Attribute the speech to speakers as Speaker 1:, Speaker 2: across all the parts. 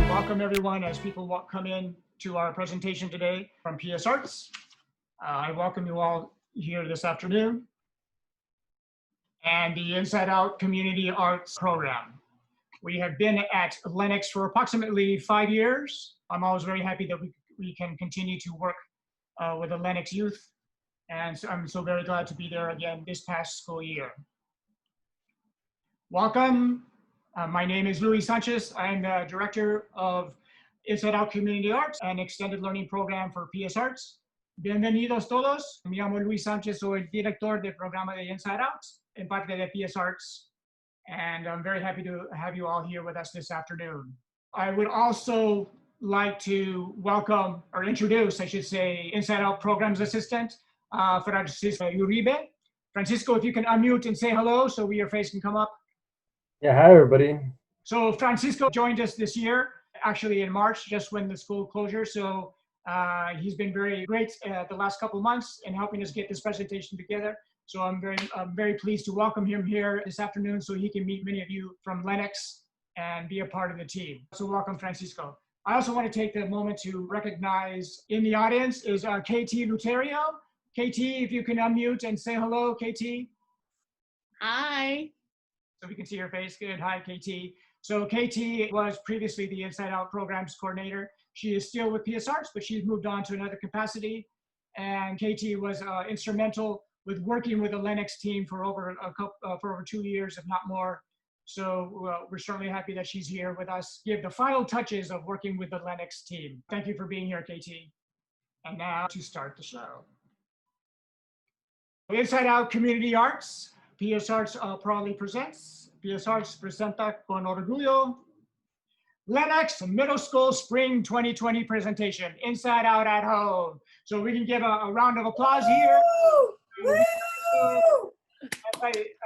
Speaker 1: Welcome everyone as people come in to our presentation today from PS Arts. I welcome you all here this afternoon and the Inside Out Community Arts Program. We have been at Lennox for approximately 5 years. I'm always very happy that we can continue to work with the Lennox youth, and so I'm so very glad to be there again this past school year. Welcome. My name is Sanchez. I'm the Director of Inside Out Community Arts and Extended Learning Program for PS Arts. Bienvenidos todos. Me llamo Luis Sanchez, soy el director del programa de Inside Out en parte de PS Arts. And I'm very happy to have you all here with us this afternoon. I would also like to welcome, or introduce, I should say, Inside Out Programs Assistant, Francisco Uribe. Francisco, if you can unmute and say hello so your face can come up.
Speaker 2: Yeah, hi everybody.
Speaker 1: So Francisco joined us this year, actually in March, just when the school closure. So he's been very great the last couple of months in helping us get this presentation together. So I'm very pleased to welcome him here this afternoon so he can meet many of you from Lennox and be a part of the team. So welcome, Francisco. I also want to take the moment to recognize in the audience is KT Luterio. KT, if you can unmute and say hello, KT.
Speaker 3: Hi.
Speaker 1: So we can see your face. Good. Hi, KT. So KT was previously the Inside Out Programs Coordinator. She is still with PS Arts, but she's moved on to another capacity. And KT was instrumental with working with the Lennox team for over 2 years, if not more. So we're certainly happy that she's here with us. Give the final touches of working with the Lennox team. Thank you for being here, KT. And now to start the show. Inside Out Community Arts. PS Arts proudly presents, PS Arts presenta con orgullo, Lennox Middle School Spring 2020 presentation, Inside Out at Home. So we can give a round of applause here.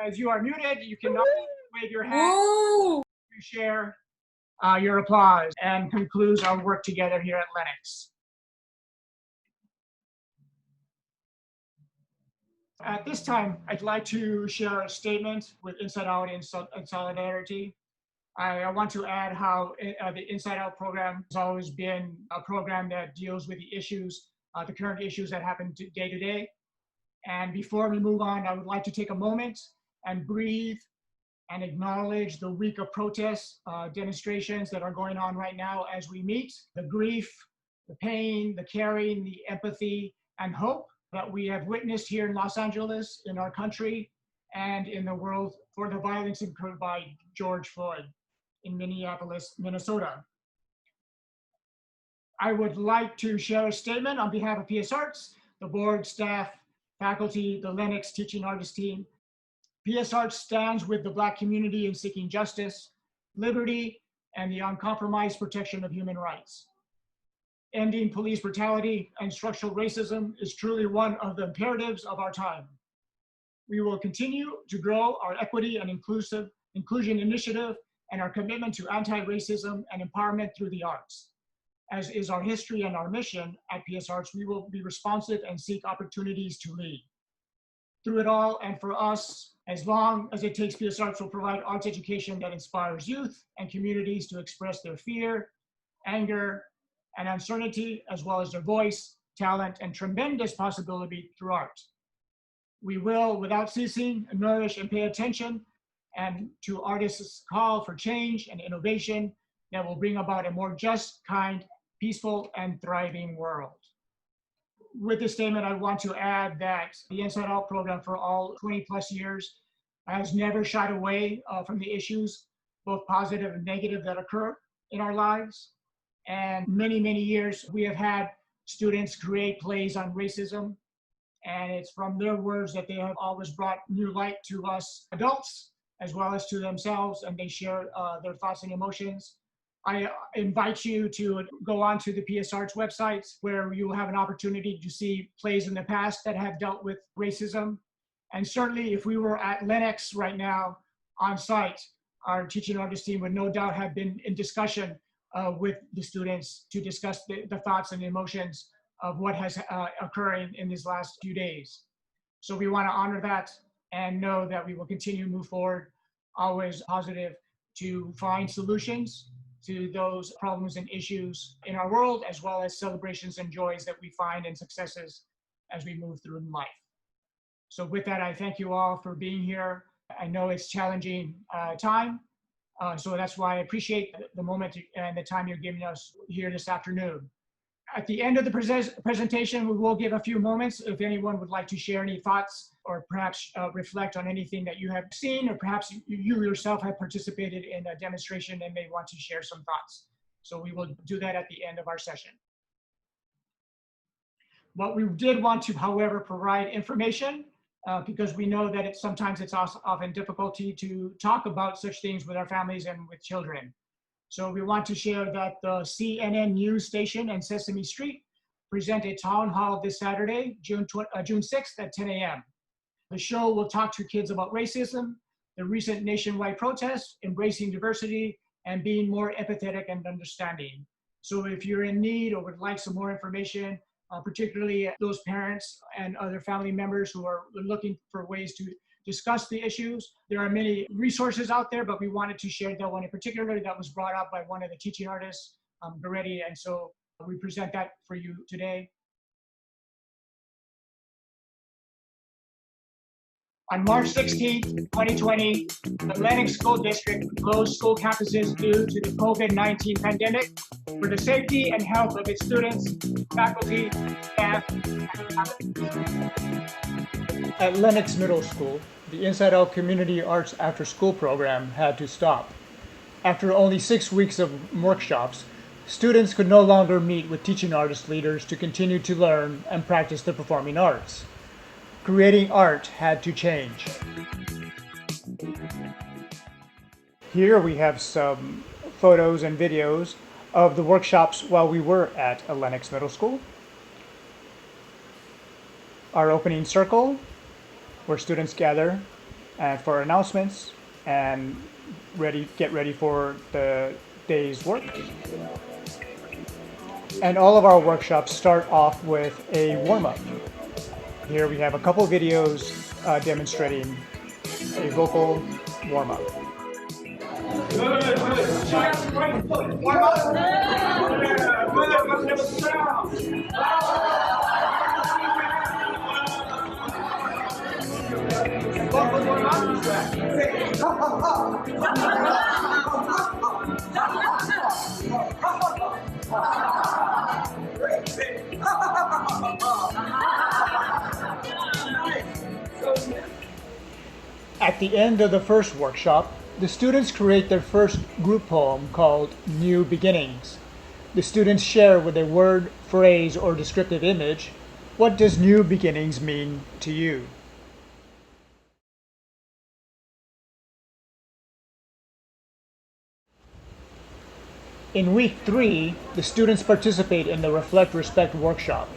Speaker 1: As you are muted, you can wave your hand to share your applause and concludes our work together here at Lennox. At this time, I'd like to share a statement with Inside Out in solidarity. I want to add how the Inside Out program has always been a program that deals with the issues, the current issues that happen day to day. And before we move on, I would like to take a moment and breathe and acknowledge the week of protests, demonstrations that are going on right now as we meet, the grief, the pain, the caring, the empathy, and hope that we have witnessed here in Los Angeles, in our country, and in the world for the violence incurred by George Floyd in Minneapolis, Minnesota. I would like to share a statement on behalf of PS Arts, the board, staff, faculty, the Lennox teaching artist team. PS Arts stands with the Black community in seeking justice, liberty, and the uncompromised protection of human rights. Ending police brutality and structural racism is truly one of the imperatives of our time. We will continue to grow our equity and inclusion initiative and our commitment to anti-racism and empowerment through the arts. As is our history and our mission at PS Arts, we will be responsive and seek opportunities to lead. Through it all, and for us, as long as it takes, PS Arts will provide arts education that inspires youth and communities to express their fear, anger, and uncertainty, as well as their voice, talent, and tremendous possibility through art. We will, without ceasing, nourish and pay attention and to artists' call for change and innovation that will bring about a more just, kind, peaceful, and thriving world. With this statement, I want to add that the Inside Out program for all 20 plus years has never shied away from the issues, both positive and negative, that occur in our lives. And many, many years, we have had students create plays on racism. And it's from their words that they have always brought new light to us adults, as well as to themselves. And they share their thoughts and emotions. I invite you to go onto the PS Arts website where you will have an opportunity to see plays in the past that have dealt with racism. And certainly if we were at Lennox right now on site, our teaching artist team would no doubt have been in discussion with the students to discuss the thoughts and the emotions of what has occurring in these last few days. So we want to honor that and know that we will continue to move forward, always positive, to find solutions to those problems and issues in our world, as well as celebrations and joys that we find and successes as we move through life. So with that, I thank you all for being here. I know it's challenging time, so that's why I appreciate the moment and the time you're giving us here this afternoon. At the end of the presentation, we will give a few moments if anyone would like to share any thoughts or perhaps reflect on anything that you have seen, or perhaps you yourself have participated in a demonstration and may want to share some thoughts. So we will do that at the end of our session. What we did want to, however, provide information because we know that sometimes it's often difficulty to talk about such things with our families and with children. So we want to share that the CNN news station and Sesame Street present a town hall this Saturday, June 6th at 10 a.m. The show will talk to kids about racism, the recent nationwide protests, embracing diversity, and being more empathetic and understanding. So if you're in need or would like some more information, particularly those parents and other family members who are looking for ways to discuss the issues. There are many resources out there, but we wanted to share that one in particular that was brought up by one of the teaching artists, Goretti, and so we present that for you today. On March 16, 2020, the Lennox School District closed school campuses due to the COVID-19 pandemic for the safety and health of its students, faculty, staff, and at Lennox Middle School, the Inside Out Community Arts After School program had to stop. After only 6 weeks of workshops, students could no longer meet with teaching artist leaders to continue to learn and practice the performing arts. Creating art had to change. Here we have some photos and videos of the workshops while we were at Lennox Middle School. Our opening circle, where students gather for announcements and get ready for the day's work. And all of our workshops start off with a warm-up. Here we have a couple videos demonstrating a vocal warm-up. At the end of the first workshop, the students create their first group poem called New Beginnings. The students share with a word, phrase, or descriptive image, what does new beginnings mean to you? In week 3, the students participate in the Reflect Respect workshop.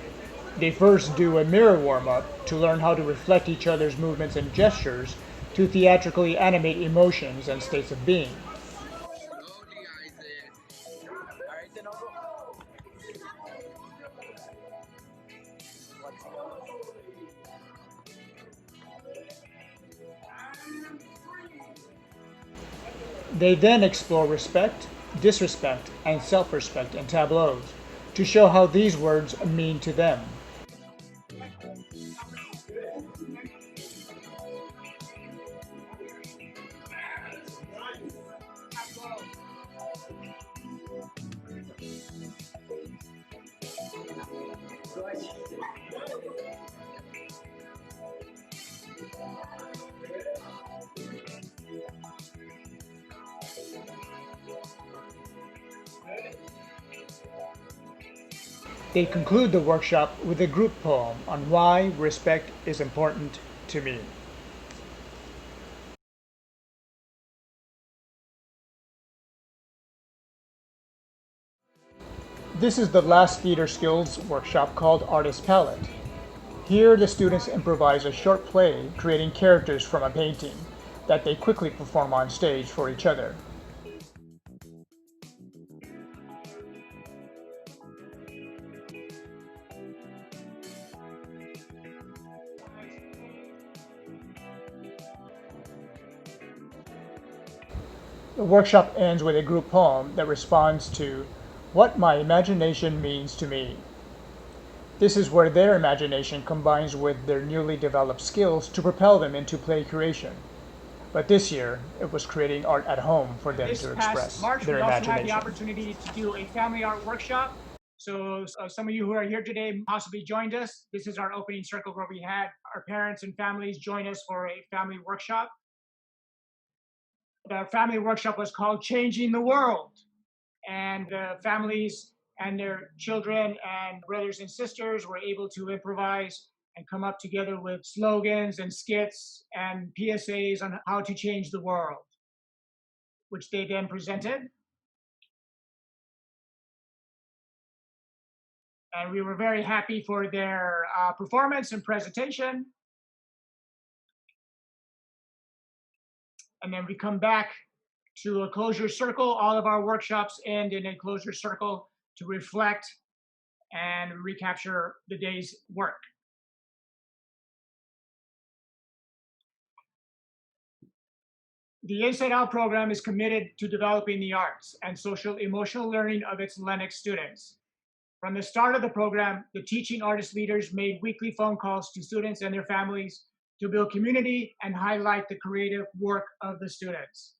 Speaker 1: They first do a mirror warm-up to learn how to reflect each other's movements and gestures to theatrically animate emotions and states of being. They then explore respect, disrespect, and self-respect in tableaus to show how these words mean to them. They conclude the workshop with a group poem on why respect is important to me. This is the last theater skills workshop called Artist Palette. Here the students improvise a short play creating characters from a painting that they quickly perform on stage for each other. The workshop ends with a group poem that responds to what my imagination means to me. This is where their imagination combines with their newly developed skills to propel them into play creation. But this year, it was creating art at home for them to express
Speaker 4: March,
Speaker 1: their
Speaker 4: we also had
Speaker 1: imagination.
Speaker 4: the opportunity to do a family art workshop. So some of you who are here today possibly joined us. This is our opening circle where we had our parents and families join us for a family workshop. The family workshop was called Changing the World. And the families and their children and brothers and sisters were able to improvise and come up together with slogans and skits and PSAs on how to change the world, which they then presented. And we were very happy for their performance and presentation. And then we come back to a closure circle. All of our workshops end in a closure circle to reflect and recapture the day's work. The Inside Out program is committed to developing the arts and social emotional learning of its Lennox students. From the start of the program, the teaching artist leaders made weekly phone calls to students and their families to build community and highlight the creative work of the students.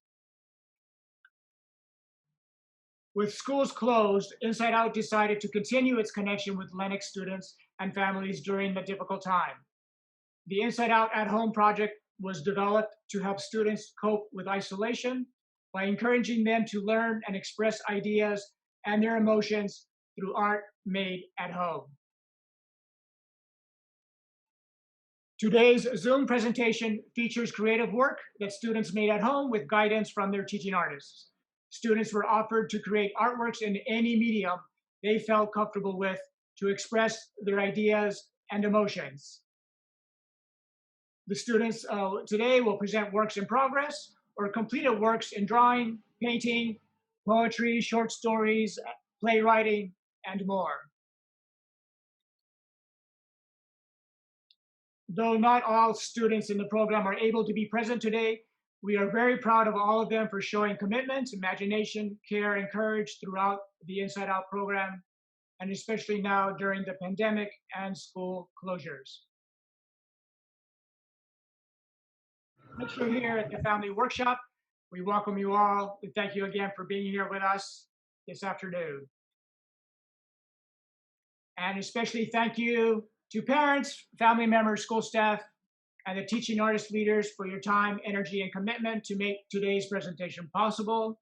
Speaker 4: With schools closed, Inside Out decided to continue its connection with Lennox students and families during the difficult time. The Inside Out at Home project was developed to help students cope with isolation by encouraging them to learn and express ideas and their emotions through art made at home. Today's Zoom presentation features creative work that students made at home with guidance from their teaching artists. Students were offered to create artworks in any medium they felt comfortable with to express their ideas and emotions. The students today will present works in progress or completed works in drawing, painting, poetry, short stories, playwriting, and more. Though not all students in the program are able to be present today, we are very proud of all of them for showing commitment, imagination, care, and courage throughout the Inside Out program, and especially now during the pandemic and school closures. Next, we're here at the Family Workshop. We welcome you all and thank you again for being here with us this afternoon. And especially thank you to parents, family members, school staff, and the teaching artist leaders for your time, energy, and commitment to make today's presentation possible.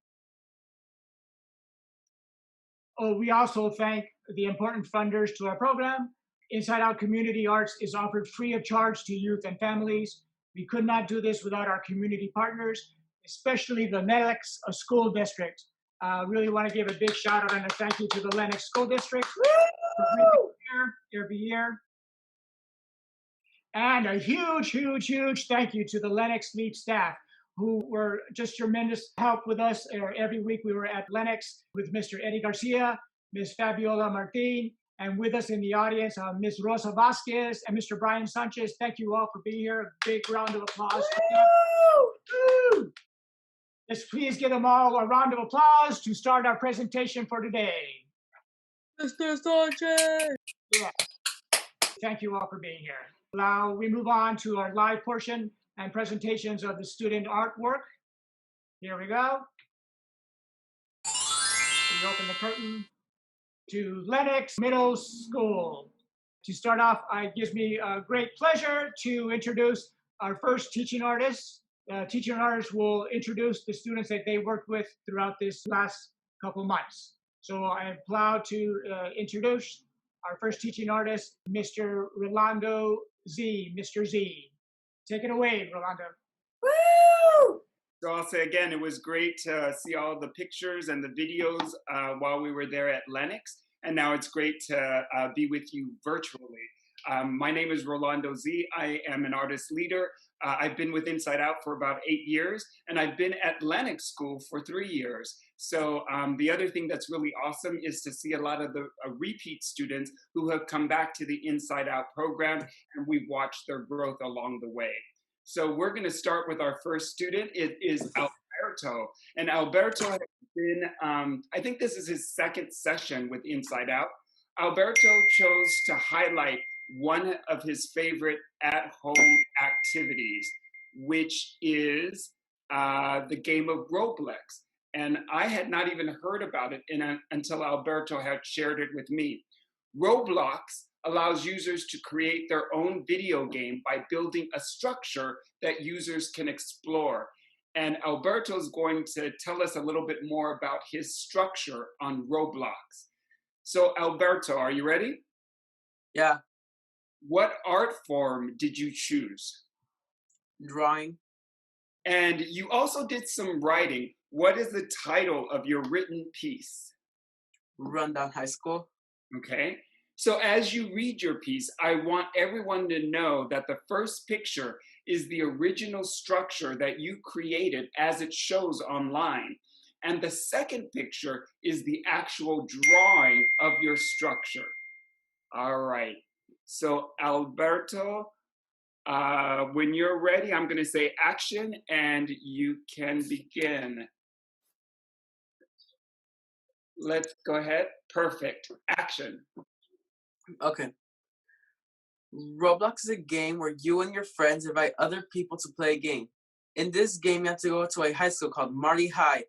Speaker 4: Oh, we also thank the important funders to our program. Inside Out Community Arts is offered free of charge to youth and families. We could not do this without our community partners, especially the Lennox School District. Really want to give a big shout out and a thank you to the Lennox School District for bringing here every year. And a huge, huge, huge thank you to the Lennox Leap staff who were just tremendous help with us. Every week we were at Lennox with Mr. Eddie Garcia, Ms. Fabiola Martin, and with us in the audience, Ms. Rosa Vasquez and Mr. Brian Sanchez. Thank you all for being here. A big round of applause. Woo! Let's please give them all a round of applause to start our presentation for today.
Speaker 3: Mr. Sanchez!
Speaker 4: Yes. Thank you all for being here. Now we move on to our live portion and presentations of the student artwork. Here we go. We open the curtain to Lennox Middle School. To start off, it gives me a great pleasure to introduce our first teaching artist. Teaching artists will introduce the students that they worked with throughout this last couple months. So I am proud to introduce our first teaching artist, Mr. Rolando Z, Mr. Z. Take it away, Rolando.
Speaker 5: Woo! So I'll say again, it was great to see all the pictures and the videos while we were there at Lennox. and now it's great to be with you virtually. My name is Rolando Z. I am an artist leader. I've been with Inside Out for about 8 years, and I've been at Lennox School for 3 years. So the other thing that's really awesome is to see a lot of the repeat students who have come back to the Inside Out program, and we've watched their growth along the way. So we're going to start with our first student. It is Alberto, and Alberto has been, I think this is his second session with Inside Out. Alberto chose to highlight one of his favorite at-home activities, which is the game of Roblox. And I had not even heard about it until Alberto had shared it with me. Roblox allows users to create their own video game by building a structure that users can explore. And Alberto is going to tell us a little bit more about his structure on Roblox. So Alberto, are you ready?
Speaker 3: Yeah,
Speaker 5: What art form did you choose?
Speaker 3: drawing.
Speaker 5: And you also did some writing. What is the title of your written piece?
Speaker 3: Rundown high school.
Speaker 5: Okay. So as you read your piece, I want everyone to know that the first picture is the original structure that you created as it shows online. And the second picture is the actual drawing of your structure. All right. So Alberto, when you're ready, I'm going to say action and you can begin. Let's go ahead. Perfect. Action.
Speaker 3: Okay. Roblox is a game where you and your friends invite other people to play a game. In this game, you have to go to a high school called Marty High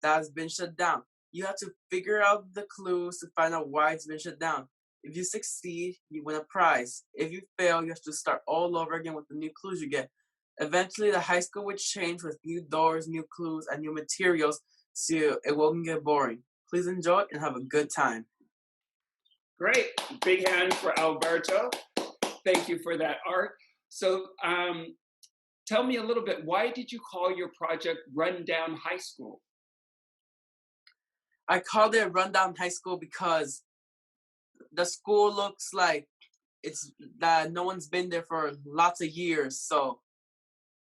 Speaker 3: that has been shut down. You have to figure out the clues to find out why it's been shut down. If you succeed, you win a prize. If you fail, you have to start all over again with the new clues you get. Eventually, the high school would change with new doors, new clues, and new materials, so it won't get boring. Please enjoy and have a good time.
Speaker 5: Great. Big hand for Alberto. Thank you for that art. So tell me a little bit, why did you call your project Rundown High School?
Speaker 3: I called it Rundown High School because the school looks like it's that no one's been there for lots of years, so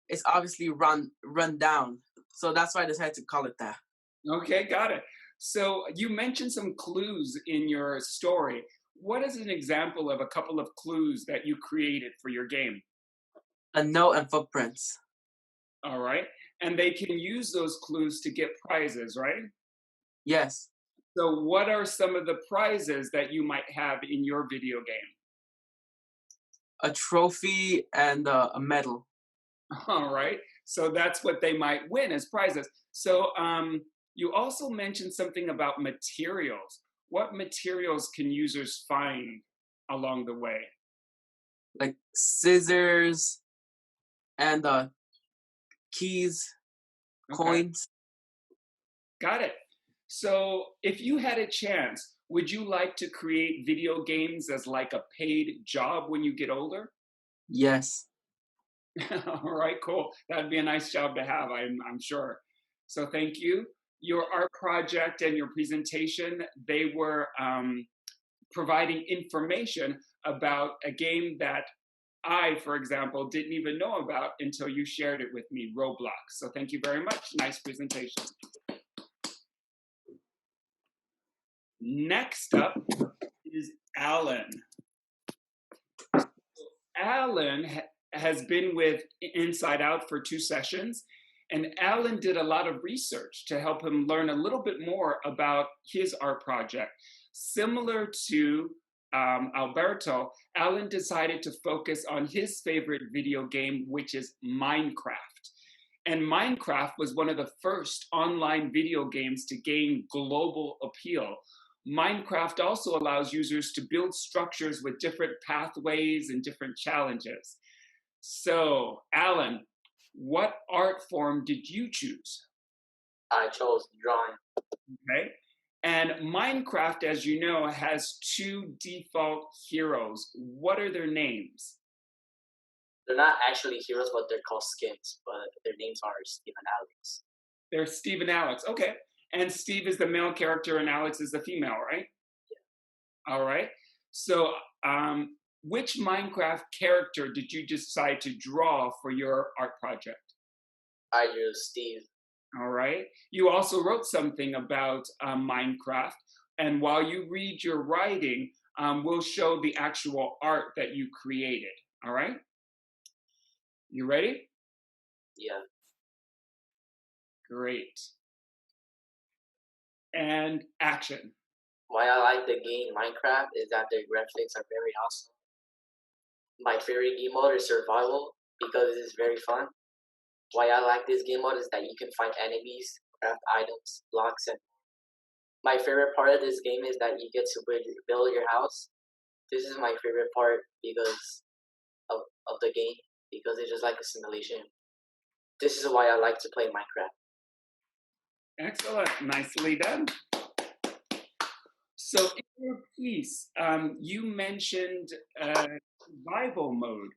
Speaker 3: it's obviously run down. So that's why I decided to call it that.
Speaker 5: Okay, got it. So you mentioned some clues in your story. What is an example of a couple of clues that you created for your game?
Speaker 3: A note and footprints.
Speaker 5: All right. And they can use those clues to get prizes, right?
Speaker 3: Yes.
Speaker 5: So what are some of the prizes that you might have in your video game?
Speaker 3: A trophy and a medal.
Speaker 5: All right. So that's what they might win as prizes. So you also mentioned something about materials. What materials can users find along the way?
Speaker 3: Like scissors and keys,
Speaker 5: Okay.
Speaker 3: coins.
Speaker 5: Got it. So if you had a chance, would you like to create video games as like a paid job when you get older?
Speaker 3: Yes.
Speaker 5: All right, cool. That'd be a nice job to have, I'm sure. So thank you. Your art project and your presentation, they were providing information about a game that I, for example, didn't even know about until you shared it with me, Roblox. So thank you very much. Nice presentation. Next up is Alan. Alan has been with Inside Out for 2 sessions, and Alan did a lot of research to help him learn a little bit more about his art project. Similar to Alberto, Alan decided to focus on his favorite video game, which is Minecraft. And Minecraft was one of the first online video games to gain global appeal. Minecraft also allows users to build structures with different pathways and different challenges. So, Alan, what art form did you choose?
Speaker 6: I chose drawing.
Speaker 5: Okay. And Minecraft, as you know, has 2 default heroes. What are their names?
Speaker 6: They're not actually heroes, but they're called skins. But their names are Steve and Alex.
Speaker 5: They're Steve and Alex. Okay. And Steve is the male character and Alex is the female, right? All right. So, which Minecraft character did you decide to draw for your art project?
Speaker 6: I drew Steve.
Speaker 5: All right. You also wrote something about Minecraft. And while you read your writing, we'll show the actual art that you created. All right. You ready?
Speaker 6: Yeah.
Speaker 5: Great. And action.
Speaker 6: Why I like the game Minecraft is that the graphics are very awesome. My favorite game mode is survival because it's very fun. Why I like this game mode is that you can find enemies, craft items, blocks, and my favorite part of this game is that you get to build your house. This is my favorite part because of the game, because it's just like a simulation. This is why I like to play Minecraft.
Speaker 5: Excellent. Nicely done. So in your piece, you mentioned survival mode.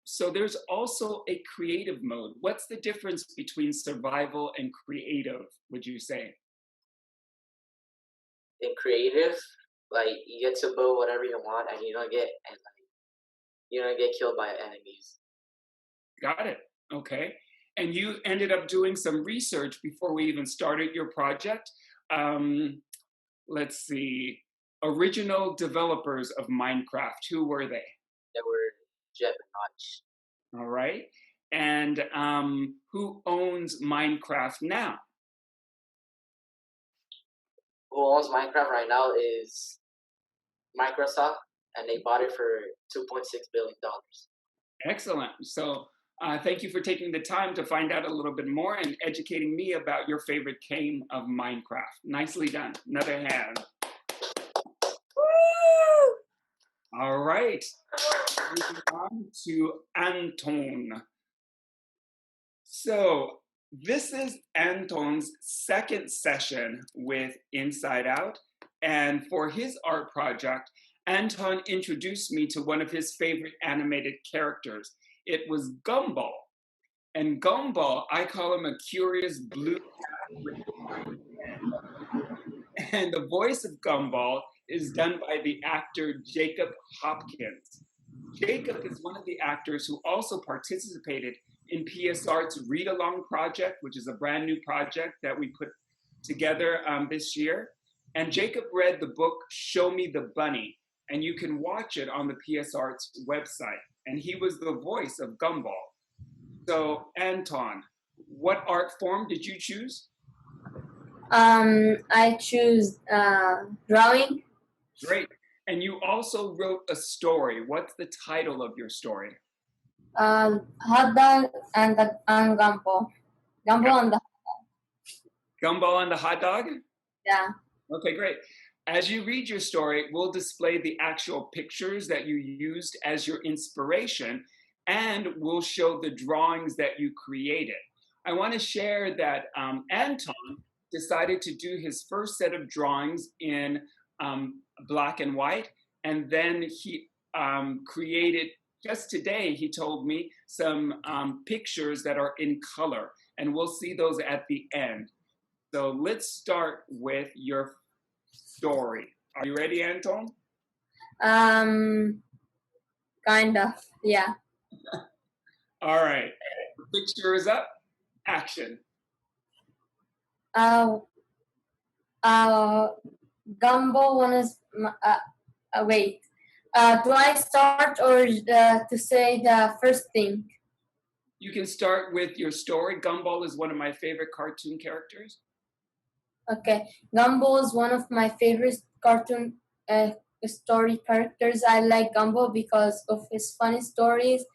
Speaker 5: So there's also a creative mode. What's the difference between survival and creative, would you say?
Speaker 6: In creative, like you get to build whatever you want, and you don't get killed by enemies.
Speaker 5: Got it. Okay. And you ended up doing some research before we even started your project. Let's see. Original developers of Minecraft, who were they?
Speaker 6: They were Jeff and Notch.
Speaker 5: All right. And who owns Minecraft now?
Speaker 6: Who owns Minecraft right now is Microsoft, and they bought it for $2.6 billion.
Speaker 5: Excellent. So thank you for taking the time to find out a little bit more and educating me about your favorite game of Minecraft. Nicely done. Another hand. Woo! All right. Moving on to Anton. So this is Anton's second session with Inside Out. And for his art project, Anton introduced me to one of his favorite animated characters. It was Gumball. And Gumball, I call him a curious blue cat. And the voice of Gumball is done by the actor Jacob Hopkins. Jacob is one of the actors who also participated in PSArt's Read Along project, which is a brand new project that we put together this year. And Jacob read the book, Show Me the Bunny, and you can watch it on the PSArt's website. And he was the voice of Gumball. So, Anton, what art form did you choose?
Speaker 7: I choose drawing.
Speaker 5: Great. And you also wrote a story. What's the title of your story?
Speaker 7: Hot dog and gumbo. Gumbo and the
Speaker 5: Gumball and the hot dog?
Speaker 7: yeah.
Speaker 5: Okay, great. As you read your story, we'll display the actual pictures that you used as your inspiration, and we'll show the drawings that you created. I want to share that Anton decided to do his first set of drawings in black and white, and then he created, just today, he told me, some pictures that are in color, and we'll see those at the end. So let's start with your story. Are you ready, Anton?
Speaker 7: Kind of, yeah.
Speaker 5: All right. The picture is up. Action.
Speaker 7: Gumbo one is wait. Do I start or to say the first thing?
Speaker 5: You can start with your story. Gumball is one of my favorite cartoon characters.
Speaker 7: Okay, Gumball is one of my favorite cartoon story characters. I like Gumball because of his funny stories.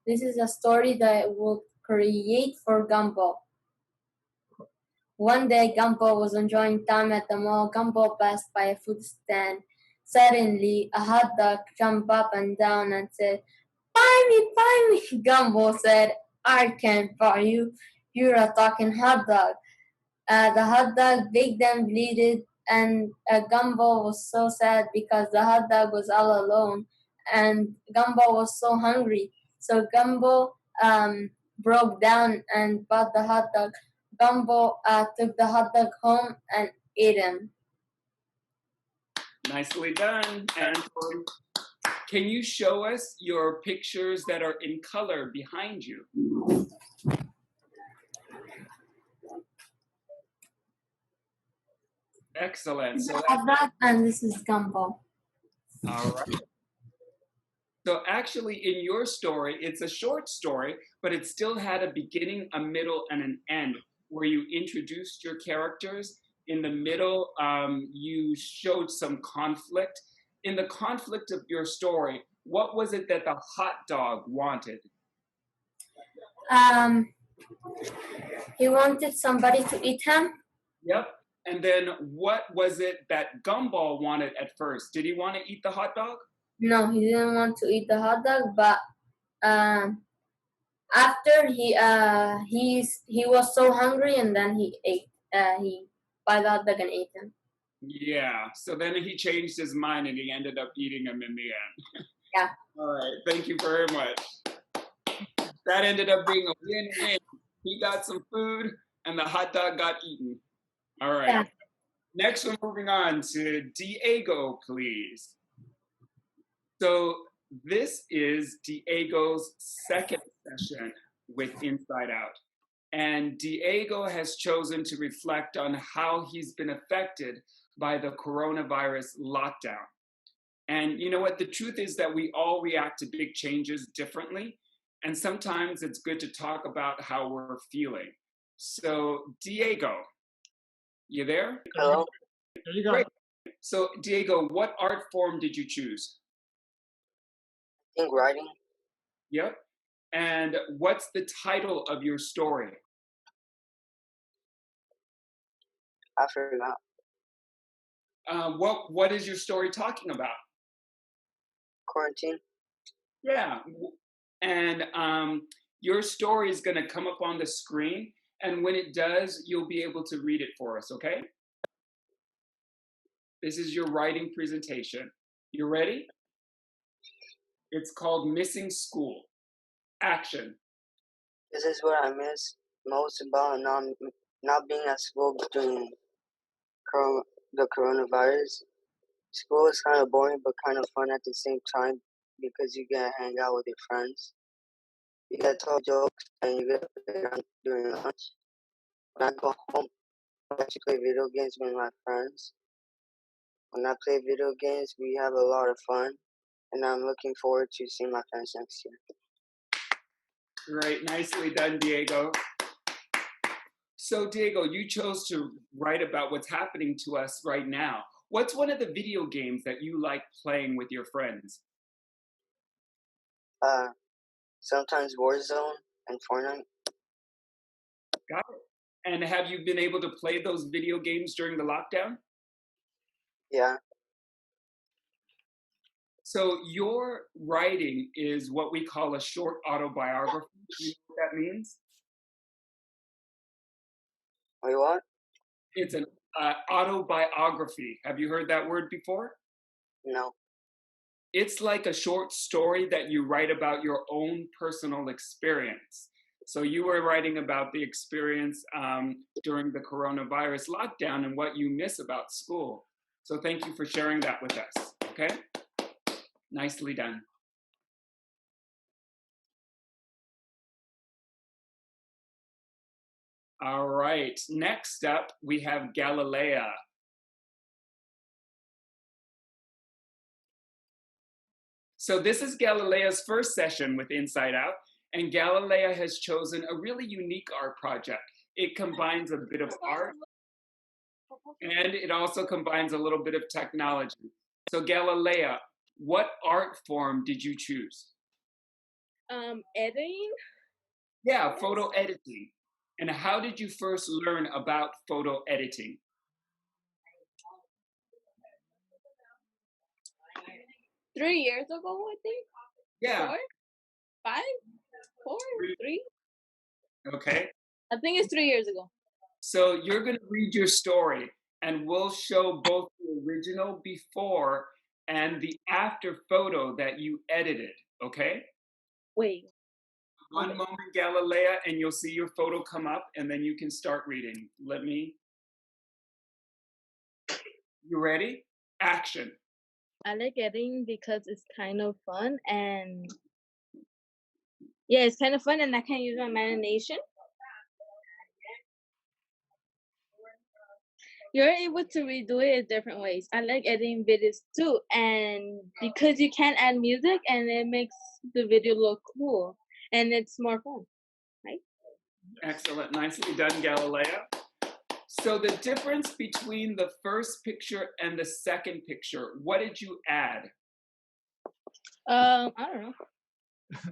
Speaker 7: This is a story that I will create for Gumball. One day, Gumball was enjoying time at the mall. Gumball passed by a food stand. Suddenly, a hot dog jumped up and down and said, buy me. Gumball said, I can't buy you. You're a talking hot dog. The hot dog begged and bleated, and Gumball was so sad because the hot dog was all alone, and Gumball was so hungry. So Gumball broke down and bought the hot dog. Gumball took the hot dog home and ate him.
Speaker 5: Nicely done. And can you show us your pictures that are in color behind you? Excellent. So,
Speaker 7: That and this is gumbo.
Speaker 5: all right. So actually in your story, it's a short story, but it still had a beginning, a middle, and an end where you introduced your characters. In the middle, you showed some conflict. In the conflict of your story, what was it that the hot dog wanted?
Speaker 7: He wanted somebody to eat him.
Speaker 5: Yep. And then what was it that Gumball wanted at first? Did he want to eat the hot dog?
Speaker 7: No, he didn't want to eat the hot dog, but after he was so hungry, and then he bought the hot dog and ate him.
Speaker 5: Yeah. So then he changed his mind and he ended up eating him in the end.
Speaker 7: Yeah.
Speaker 5: All right. Thank you very much. That ended up being a win-win. He got some food and the hot dog got eaten. All right.
Speaker 7: Yeah.
Speaker 5: Next, we're moving on to Diego, please. So this is Diego's second session with Inside Out. And Diego has chosen to reflect on how he's been affected by the coronavirus lockdown. And you know what? The truth is that we all react to big changes differently. And sometimes it's good to talk about how we're feeling. So Diego, you there?
Speaker 6: Hello.
Speaker 1: There you go.
Speaker 5: Great. So Diego, what art form did you choose?
Speaker 6: I think writing.
Speaker 5: Yep. And what's the title of your story?
Speaker 6: I forgot.
Speaker 5: What is your story talking about?
Speaker 6: Quarantine.
Speaker 5: Yeah. And your story is going to come up on the screen. And when it does, you'll be able to read it for us, okay? This is your writing presentation. You ready? It's called Missing School. Action.
Speaker 6: This is what I miss most about not being at school during the coronavirus. School is kind of boring but kind of fun at the same time because you get to hang out with your friends. You get to tell jokes and you get to play around during lunch. When I go home, I like to play video games with my friends. When I play video games, we have a lot of fun, and I'm looking forward to seeing my friends next year.
Speaker 5: Great, nicely done, Diego. So Diego, you chose to write about what's happening to us right now. What's one of the video games that you like playing with your friends?
Speaker 6: Sometimes Warzone and Fortnite.
Speaker 5: Got it. And have you been able to play those video games during the lockdown?
Speaker 6: Yeah.
Speaker 5: So your writing is what we call a short autobiography. Do you know what that means?
Speaker 6: Wait, what?
Speaker 5: It's an autobiography. Have you heard that word before?
Speaker 6: No.
Speaker 5: It's like a short story that you write about your own personal experience. So you were writing about the experience during the coronavirus lockdown and what you miss about school. So thank you for sharing that with us, okay? Nicely done. All right, next up we have Galileo. So this is Galileo's first session with Inside Out, and Galileo has chosen a really unique art project. It combines a bit of art, and it also combines a little bit of technology. So Galileo, what art form did you choose?
Speaker 8: Editing.
Speaker 5: Yeah, photo editing. And how did you first learn about photo editing?
Speaker 8: Three years ago, I think.
Speaker 5: Yeah.
Speaker 8: 4, 5, 4, 3.
Speaker 5: Okay.
Speaker 8: I think it's 3 years ago.
Speaker 5: So you're going to read your story, and we'll show both the original before and the after photo that you edited, okay?
Speaker 8: Wait.
Speaker 5: One moment, Galileo, and you'll see your photo come up, and then you can start reading. You ready? Action.
Speaker 8: I like editing because it's kind of fun and yeah, it's kind of fun and I can use my imagination. You're able to redo it in different ways. I like editing videos too, and because you can add music and it makes the video look cool and it's more fun, right?
Speaker 5: Excellent. Nicely done, Galileo. So the difference between the first picture and the second picture, what did you add?
Speaker 8: I don't know.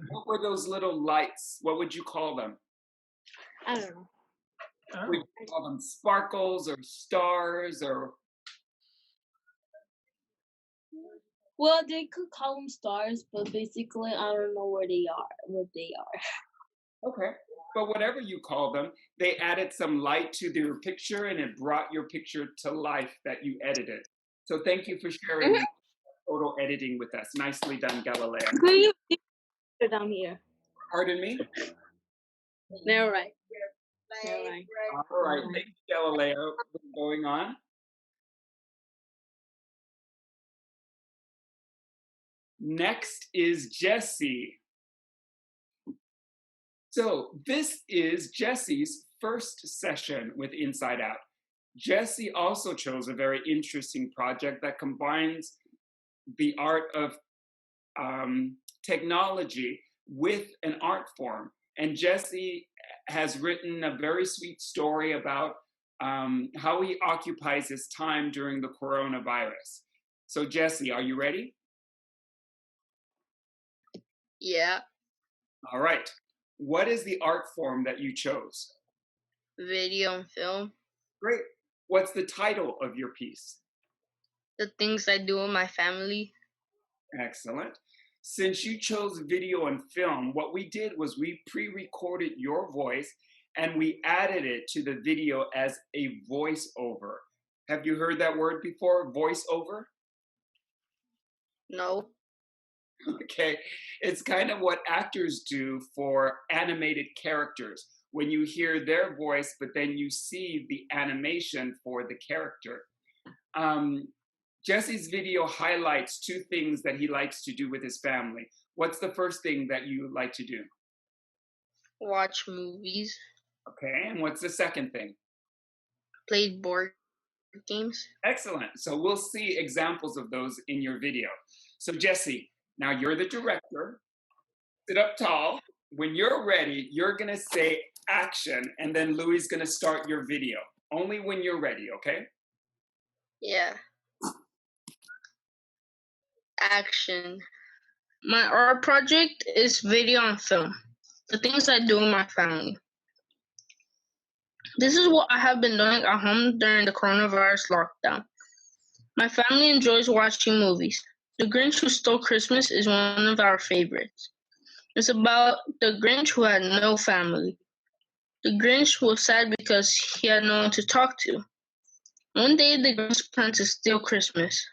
Speaker 5: What were those little lights? What would you call them?
Speaker 8: I don't know.
Speaker 5: Would you call them sparkles or stars or?
Speaker 8: Well, they could call them stars, but basically, I don't know what they are.
Speaker 5: Okay. But whatever you call them, they added some light to their picture and it brought your picture to life that you edited. So thank you for sharing photo editing with us. Nicely done, Galileo.
Speaker 8: Could you put down here?
Speaker 5: Pardon me?
Speaker 8: Never mind. Never mind.
Speaker 5: All right. Thank you, Galileo. What's going on? Next is Jesse. So this is Jesse's first session with Inside Out. Jesse also chose a very interesting project that combines the art of technology with an art form. And Jesse has written a very sweet story about how he occupies his time during the coronavirus. So Jesse, are you ready?
Speaker 9: Yeah,
Speaker 5: All right. What is the art form that you chose?
Speaker 9: video and film.
Speaker 5: Great. What's the title of your piece?
Speaker 9: The things I do with my family.
Speaker 5: Excellent. Since you chose video and film, what we did was we pre-recorded your voice and we added it to the video as a voiceover. Have you heard that word before, voiceover?
Speaker 9: No.
Speaker 5: Okay, it's kind of what actors do for animated characters. When you hear their voice, but then you see the animation for the character. Jesse's video highlights two things that he likes to do with his family. What's the first thing that you like to do?
Speaker 9: Watch movies.
Speaker 5: Okay, and what's the second thing?
Speaker 9: Play board games.
Speaker 5: Excellent. So we'll see examples of those in your video. So Jesse, now you're the director. Sit up tall. When you're ready, you're gonna say action, and then Louis is gonna start your video. Only when you're ready, okay?
Speaker 9: Yeah. Action. My art project is video and film. The things I do with my family. This is what I have been doing at home during the coronavirus lockdown. My family enjoys watching movies. The Grinch Who Stole Christmas is one of our favorites. It's about the Grinch who had no family. The Grinch was sad because he had no one to talk to. One day the Grinch planned to steal Christmas.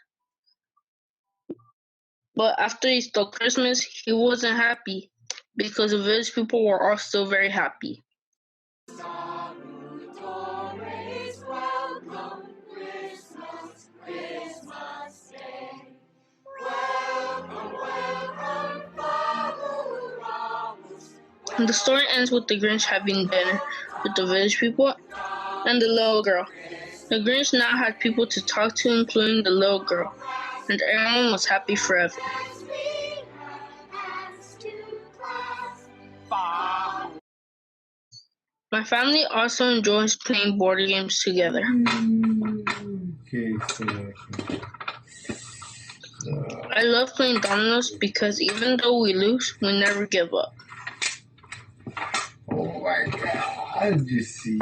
Speaker 9: But after he stole Christmas, he wasn't happy because the village people were all still very happy. And the story ends with the Grinch having dinner with the village people and the little girl. The Grinch now had people to talk to, including the little girl, and everyone was happy forever. My family also enjoys playing board games together.
Speaker 10: Okay,
Speaker 9: I love playing dominoes because even though we lose, we never give up.
Speaker 10: oh my God, you see.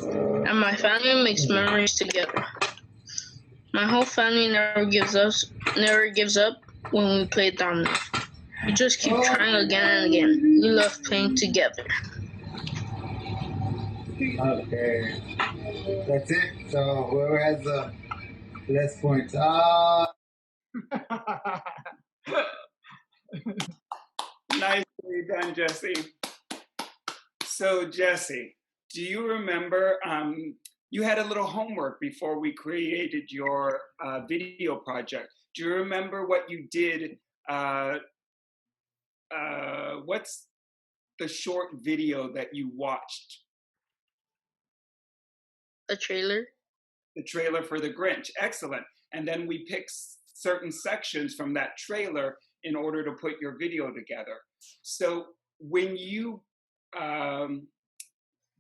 Speaker 9: And my family makes memories together. My whole family never gives up when we play dominoes. We just keep trying again and again. We love playing together.
Speaker 10: Okay, that's it. So whoever has the less points.
Speaker 5: Nicely done, Jesse. So Jesse, do you remember you had a little homework before we created your video project. Do you remember what you did? What's the short video that you watched?
Speaker 9: A trailer.
Speaker 5: The trailer for the Grinch. Excellent. And then we picked certain sections from that trailer in order to put your video together. So when you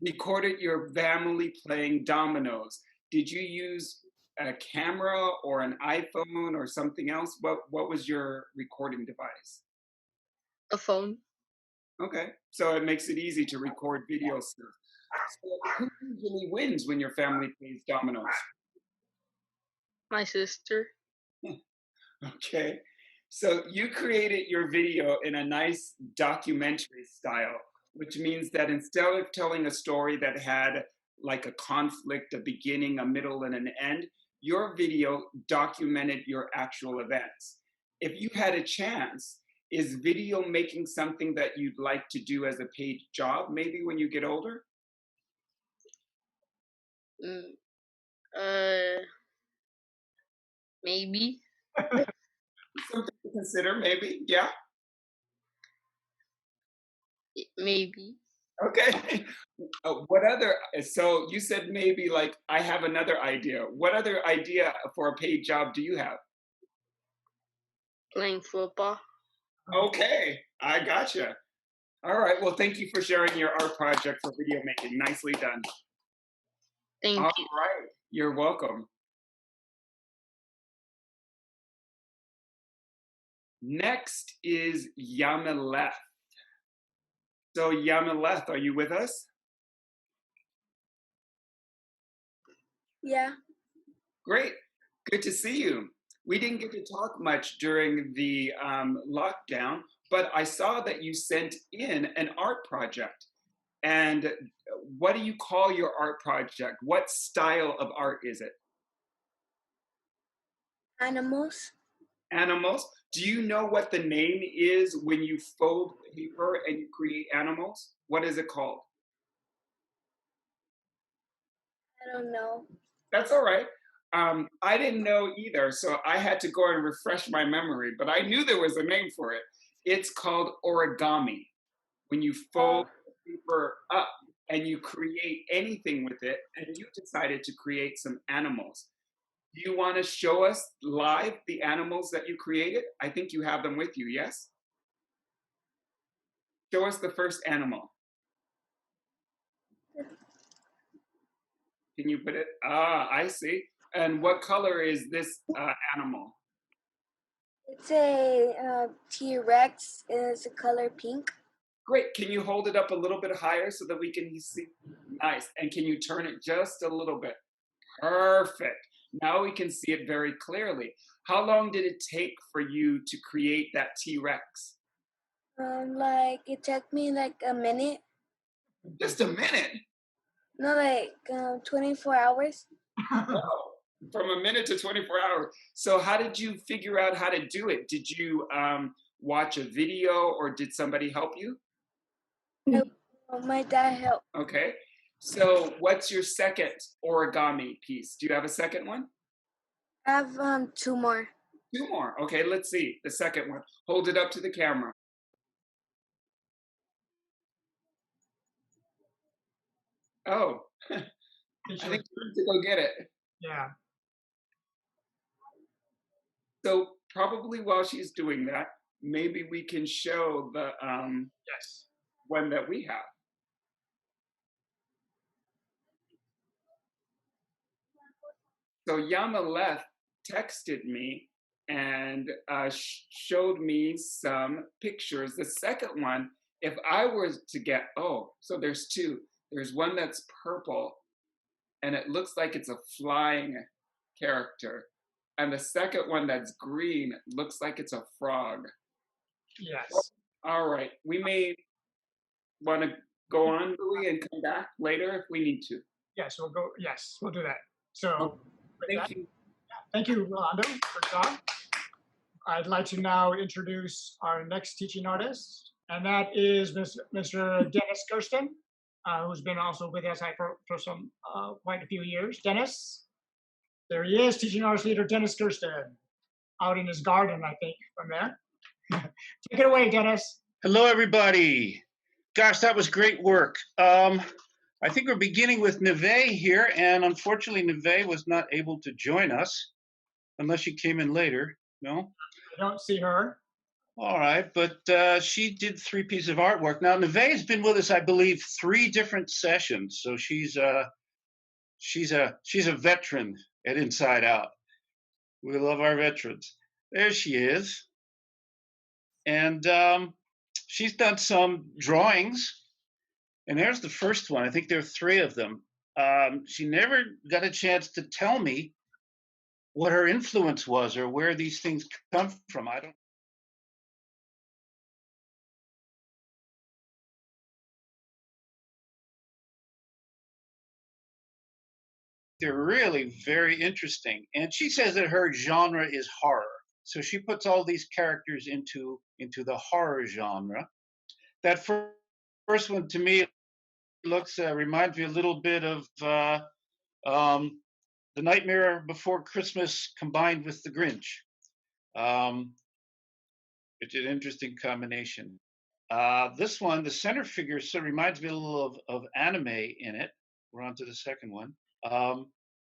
Speaker 5: recorded your family playing dominoes, did you use a camera or an iPhone or something else? What was your recording device?
Speaker 9: A phone.
Speaker 5: Okay, so it makes it easy to record video stuff. So who usually wins when your family plays dominoes?
Speaker 9: My sister.
Speaker 5: Okay, so you created your video in a nice documentary style, which means that instead of telling a story that had like a conflict, a beginning, a middle, and an end, your video documented your actual events. If you had a chance, is video making something that you'd like to do as a paid job, maybe when you get older?
Speaker 9: Maybe.
Speaker 5: Something to consider, maybe, yeah?
Speaker 9: Maybe.
Speaker 5: Okay. What other, so you said maybe like, I have another idea. What other idea for a paid job do you have?
Speaker 9: Playing football.
Speaker 5: Okay, I gotcha. All right, well, thank you for sharing your art project for video making. Nicely done.
Speaker 9: Thank
Speaker 5: All
Speaker 9: you.
Speaker 5: right, you're welcome. Next is Yameleth. So Yameleth, are you with us?
Speaker 7: Yeah.
Speaker 5: Great, good to see you. We didn't get to talk much during the lockdown, but I saw that you sent in an art project. And what do you call your art project? What style of art is it?
Speaker 7: Animals.
Speaker 5: Animals. Do you know what the name is when you fold paper and you create animals? What is it called?
Speaker 7: I don't know.
Speaker 5: That's all right. I didn't know either, so I had to go and refresh my memory, but I knew there was a name for it. It's called origami. When you fold paper up and you create anything with it, and you decided to create some animals. Do you want to show us live the animals that you created? I think you have them with you, yes? Show us the first animal. Can you put it? Ah, I see. And what color is this animal?
Speaker 7: It's a T-Rex. It's a color pink.
Speaker 5: Great. Can you hold it up a little bit higher so that we can see? Nice. And can you turn it just a little bit? Perfect. Now we can see it very clearly. How long did it take for you to create that T-Rex?
Speaker 7: Like it took me like a minute.
Speaker 5: Just a minute?
Speaker 7: No, like 24 hours.
Speaker 5: Oh, from a minute to 24 hours. So how did you figure out how to do it? Did you watch a video or did somebody help you?
Speaker 7: My dad helped.
Speaker 5: Okay. So what's your second origami piece? Do you have a second one?
Speaker 7: I have two more.
Speaker 5: Two more. Okay, let's see. The second one. Hold it up to the camera. Oh, I think you need to go get it.
Speaker 1: Yeah.
Speaker 5: So probably while she's doing that, maybe we can show the
Speaker 1: Yes.
Speaker 5: one that we have. So Yamaleth texted me and showed me some pictures. The second one, if I were to get, oh, so there's two. There's one that's purple, and it looks like it's a flying character. And the second one that's green looks like it's a frog.
Speaker 1: Yes.
Speaker 5: All right, we may want to go on, Louis, and come back later if we need to.
Speaker 1: Yes, we'll go. Yes, we'll do that. So,
Speaker 5: Thank you.
Speaker 1: Thank you, Rolando. Good job. I'd like to now introduce our next teaching artist, and that is Mr. Dennis Gersten. who's been also with us for some quite a few years. Dennis, there he is, teaching arts leader Dennis Kirsten, out in his garden, I think, from there. Take it away, Dennis.
Speaker 11: Hello, everybody. Gosh, that was great work. I think we're beginning with Neve here, and unfortunately, Neve was not able to join us, unless she came in later. No?
Speaker 1: I don't see her.
Speaker 11: All right, but she did 3 pieces of artwork. Now, Neve has been with us, I believe, 3 different sessions, so she's a veteran at Inside Out. We love our veterans. There she is. And she's done some drawings. And there's the first one. I think there are 3 of them. She never got a chance to tell me what her influence was or where these things come from. I don't. They're really very interesting. And she says that her genre is horror. So she puts all these characters into the horror genre. That first one, to me, looks reminds me a little bit of The Nightmare Before Christmas combined with the Grinch. It's an interesting combination. This one, the center figure, so reminds me a little of anime in it. We're on to the second one.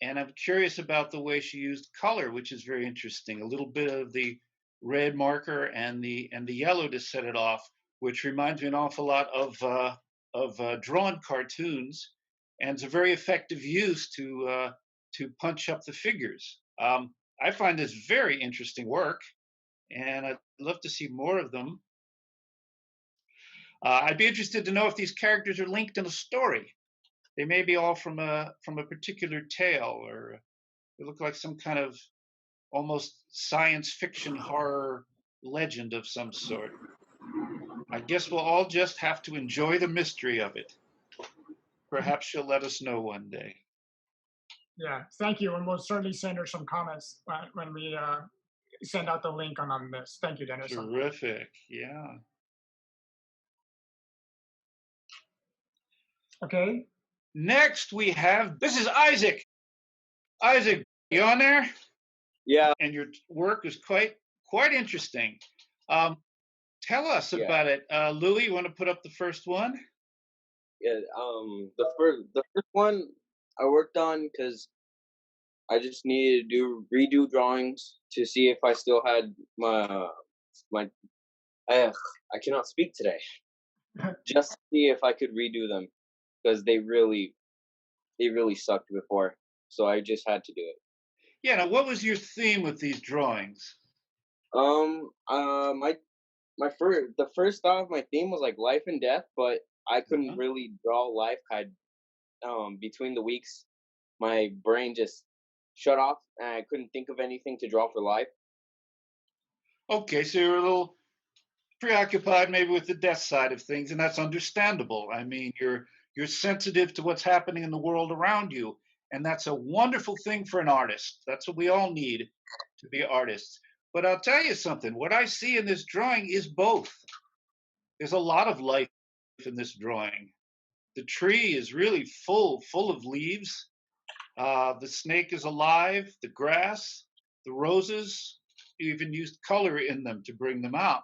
Speaker 11: And I'm curious about the way she used color, which is very interesting. A little bit of the red marker and the yellow to set it off, which reminds me an awful lot of drawn cartoons, and it's a very effective use to punch up the figures. I find this very interesting work, and I'd love to see more of them. I'd be interested to know if these characters are linked in a story. They may be all from a particular tale, or they look like some kind of almost science fiction horror legend of some sort. I guess we'll all just have to enjoy the mystery of it. Perhaps she'll let us know one day.
Speaker 1: Yeah, thank you. And we'll certainly send her some comments when we send out the link on this. Thank you, Dennis.
Speaker 11: Terrific, yeah.
Speaker 1: Okay.
Speaker 11: Next we have, this is Isaac. Isaac, you on there?
Speaker 12: Yeah.
Speaker 11: And your work is quite interesting. Tell us about it. Louis, you want to put up the first one?
Speaker 12: Yeah, the first one I worked on because I just needed to redo drawings to see if I still had my I cannot speak today. Just to see if I could redo them because they really sucked before. So I just had to do it.
Speaker 11: Yeah. Now, what was your theme with these drawings?
Speaker 12: The first thought of my theme was like life and death, but I couldn't really draw life. Between the weeks, my brain just shut off, and I couldn't think of anything to draw for life.
Speaker 11: Okay, so you're a little preoccupied maybe with the death side of things, and that's understandable. I mean, you're sensitive to what's happening in the world around you, and that's a wonderful thing for an artist. That's what we all need to be artists. But I'll tell you something, what I see in this drawing is both. There's a lot of life in this drawing. The tree is really full of leaves. The snake is alive, the grass, the roses, you even used color in them to bring them out.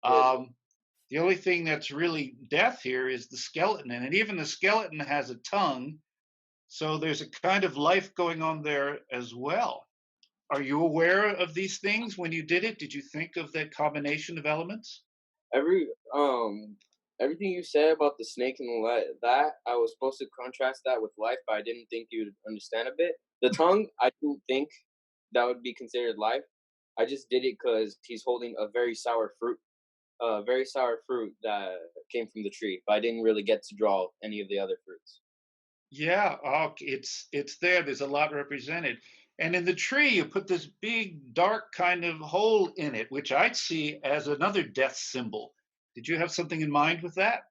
Speaker 11: The only thing that's really death here is the skeleton, and even the skeleton has a tongue, so there's a kind of life going on there as well. Are you aware of these things when you did it? Did you think of that combination of elements?
Speaker 12: Everything you said about the snake and that, I was supposed to contrast that with life, but I didn't think you'd understand a bit. The tongue, I didn't think that would be considered life. I just did it because he's holding a very sour fruit that came from the tree, but I didn't really get to draw any of the other fruits.
Speaker 11: Yeah, it's there. There's a lot represented. And in the tree, you put this big, dark kind of hole in it, which I'd see as another death symbol. Did you have something in mind with that?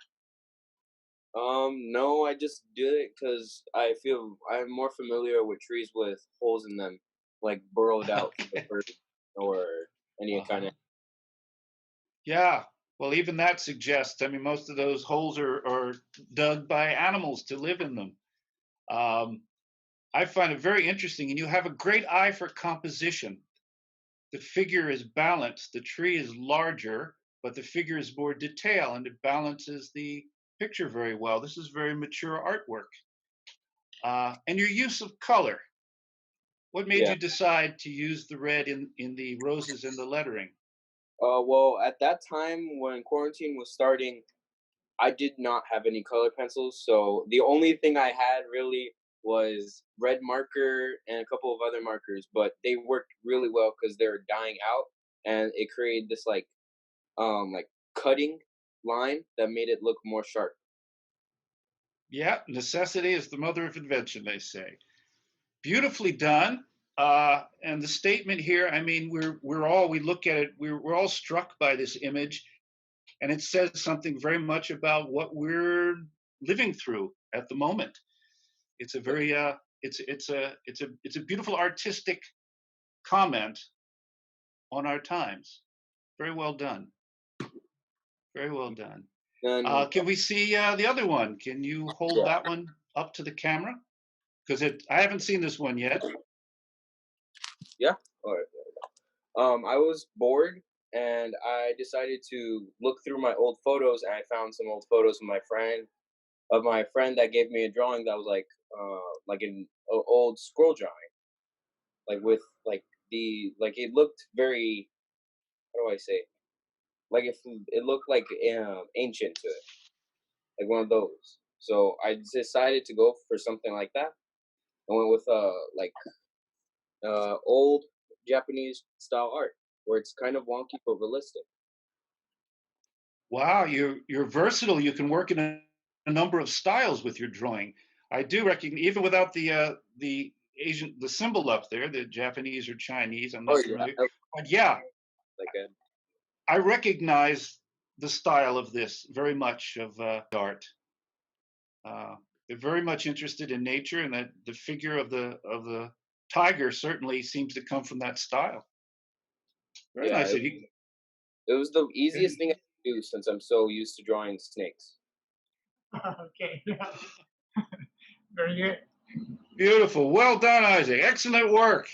Speaker 12: No, I just did it because I feel I'm more familiar with trees with holes in them, like burrowed out or any kind of.
Speaker 11: Yeah, Well, even that suggests, I mean, most of those holes are dug by animals to live in them. I find it very interesting, and you have a great eye for composition. The figure is balanced, the tree is larger, but the figure is more detail, and it balances the picture very well. This is very mature artwork. And your use of color. What made
Speaker 12: Yeah.
Speaker 11: you decide to use the red in the roses and the lettering?
Speaker 12: Well, at that time when quarantine was starting, I did not have any color pencils, so the only thing I had really was red marker and a couple of other markers, but they worked really well because they were dying out, and it created this like cutting line that made it look more sharp.
Speaker 11: Yeah, necessity is the mother of invention, they say. Beautifully done. And the statement here, I mean, we look at it, we're all struck by this image, and it says something very much about what we're living through at the moment. It's a very it's a beautiful artistic comment on our times. Very well done. Very well done.
Speaker 12: And
Speaker 11: Can we see the other one? Can you hold that one up to the camera? Because I haven't seen this one yet.
Speaker 12: yeah, all right. I was bored and I decided to look through my old photos, and I found some old photos of my friend that gave me a drawing that was like an old scroll drawing, like with like it looked very, how do I say, like if it looked like ancient to it, like one of those. So I decided to go for something like that. I went with old Japanese style art where it's kind of wonky but realistic.
Speaker 11: Wow, you're versatile. You can work in a number of styles with your drawing. I do recognize, even without the Asian, the symbol up there, the Japanese or Chinese. I'm not familiar, but yeah,
Speaker 12: Like
Speaker 11: I recognize the style of this very much of art. They're very much interested in nature, and that the figure of the tiger certainly seems to come from that style. Very
Speaker 12: yeah,
Speaker 11: nice.
Speaker 12: it was the easiest thing I could do since I'm so used to drawing snakes.
Speaker 1: Okay. Very good.
Speaker 11: Beautiful. Well done, Isaac. Excellent work.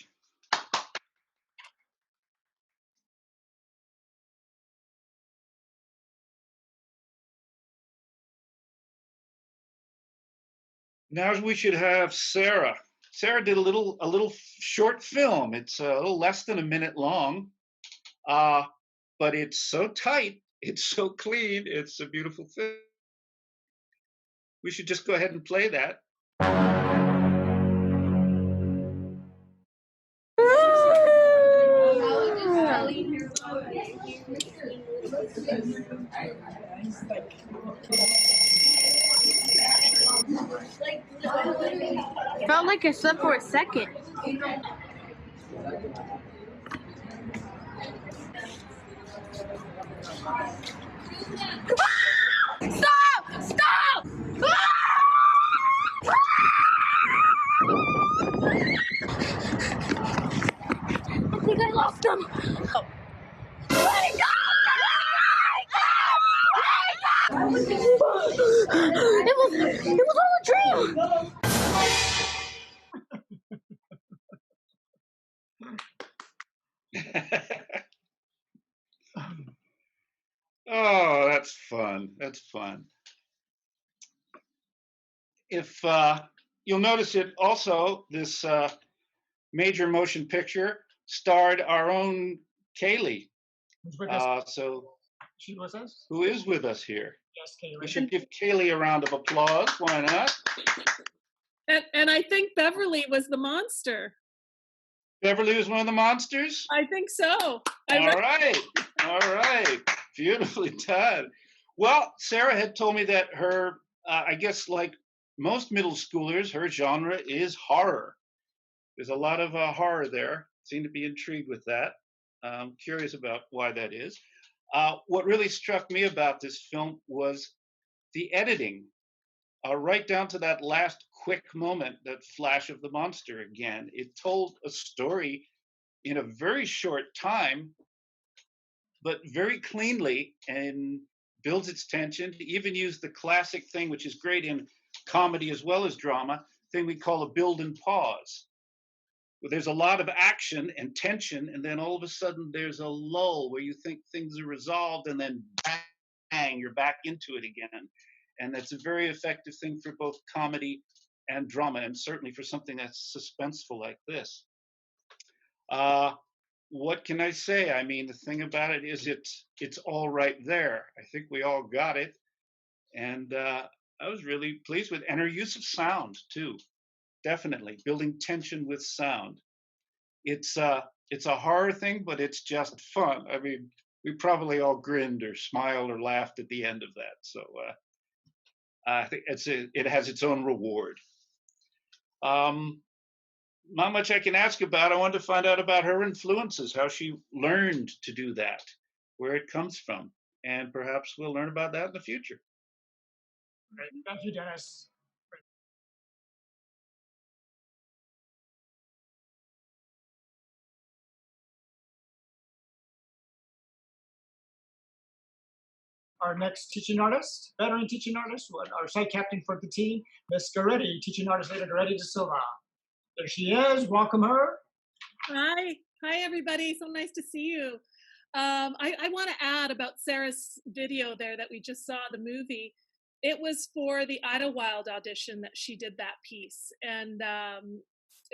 Speaker 11: Now we should have Sarah. Sarah did a little short film. It's a little less than a minute long, but it's so tight. It's so clean. It's a beautiful film. We should just go ahead and play that.
Speaker 13: Felt like I slept for a second. Stop! Stop! I think I lost them. Let it go! It was all a dream.
Speaker 11: Oh, that's fun. That's fun. If you'll notice it also, this major motion picture starred our own Kaylee.
Speaker 1: Who's with us?
Speaker 11: So
Speaker 1: She was us?
Speaker 11: who is with us here?
Speaker 1: Yes, Kaylee.
Speaker 11: We should give Kaylee a round of applause. Why not?
Speaker 14: And I think Beverly was the monster.
Speaker 11: Beverly was one of the monsters?
Speaker 14: I think so.
Speaker 11: All right. Beautifully done. Well, Sarah had told me that her, I guess like most middle schoolers, her genre is horror. There's a lot of horror there. Seem to be intrigued with that. I'm curious about why that is. What really struck me about this film was the editing. Right down to that last quick moment, that flash of the monster again. It told a story in a very short time, but very cleanly, and builds its tension. Even use the classic thing, which is great in comedy as well as drama, thing we call a build and pause. Where there's a lot of action and tension, and then all of a sudden there's a lull where you think things are resolved, and then bang, you're back into it again. And that's a very effective thing for both comedy and drama, and certainly for something that's suspenseful like this. What can I say? I mean, the thing about it is it's all right there. I think we all got it. And I was really pleased with it. And her use of sound too. Definitely building tension with sound. It's a horror thing, but it's just fun. I mean, we probably all grinned or smiled or laughed at the end of that. So I think it has its own reward. Not much I can ask about. I wanted to find out about her influences, how she learned to do that, where it comes from, and perhaps we'll learn about that in the future.
Speaker 1: Great. Thank you, Dennis. Our next teaching artist, veteran teaching artist, our site captain for the team, Miss Goretti, teaching artist leader Goretti de Silva. There she is. Welcome her.
Speaker 14: Hi everybody. So nice to see you. I want to add about Sarah's video there that we just saw, the movie. It was for the Idlewild audition that she did that piece, and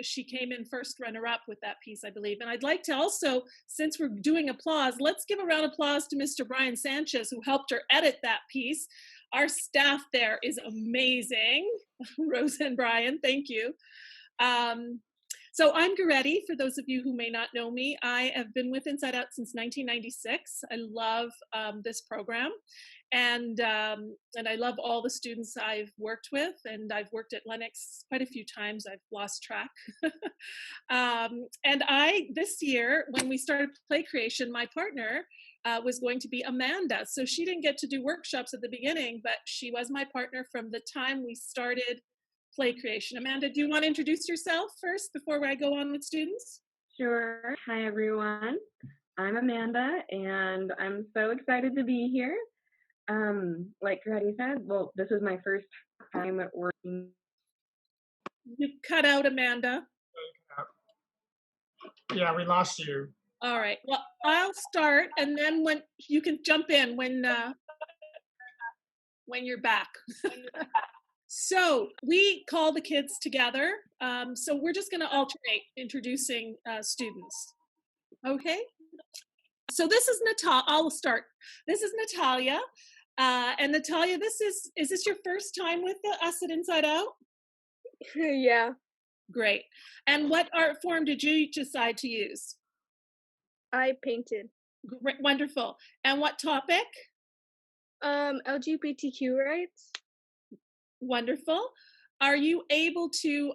Speaker 14: she came in first runner-up with that piece, I believe. And I'd like to also, since we're doing applause, let's give a round of applause to Mr. Brian Sanchez, who helped her edit that piece. Our staff there is amazing. Rose and Brian, thank you. So I'm Goretti, for those of you who may not know me. I have been with Inside Out since 1996. I love this program, and I love all the students I've worked with, and I've worked at Lennox quite a few times. I've lost track. And this year, when we started play creation, my partner was going to be Amanda. So she didn't get to do workshops at the beginning, but she was my partner from the time we started play creation. Amanda, do you want to introduce yourself first before I go on with students?
Speaker 15: Sure. Hi, everyone. I'm Amanda, and I'm so excited to be here. Like Goretti said, well, this is my first time working.
Speaker 14: You cut out, Amanda.
Speaker 1: Yeah, we lost you.
Speaker 14: All right. Well, I'll start, and then when you can jump in when you're back. So we call the kids together. So we're just going to alternate introducing students. Okay. So this is Natalia. I'll start. This is Natalia. And Natalia, is this your first time with us at Inside Out?
Speaker 8: Yeah.
Speaker 14: Great. And what art form did you decide to use?
Speaker 8: I painted.
Speaker 14: Great, wonderful. And what topic?
Speaker 8: LGBTQ rights.
Speaker 14: Wonderful. Are you able to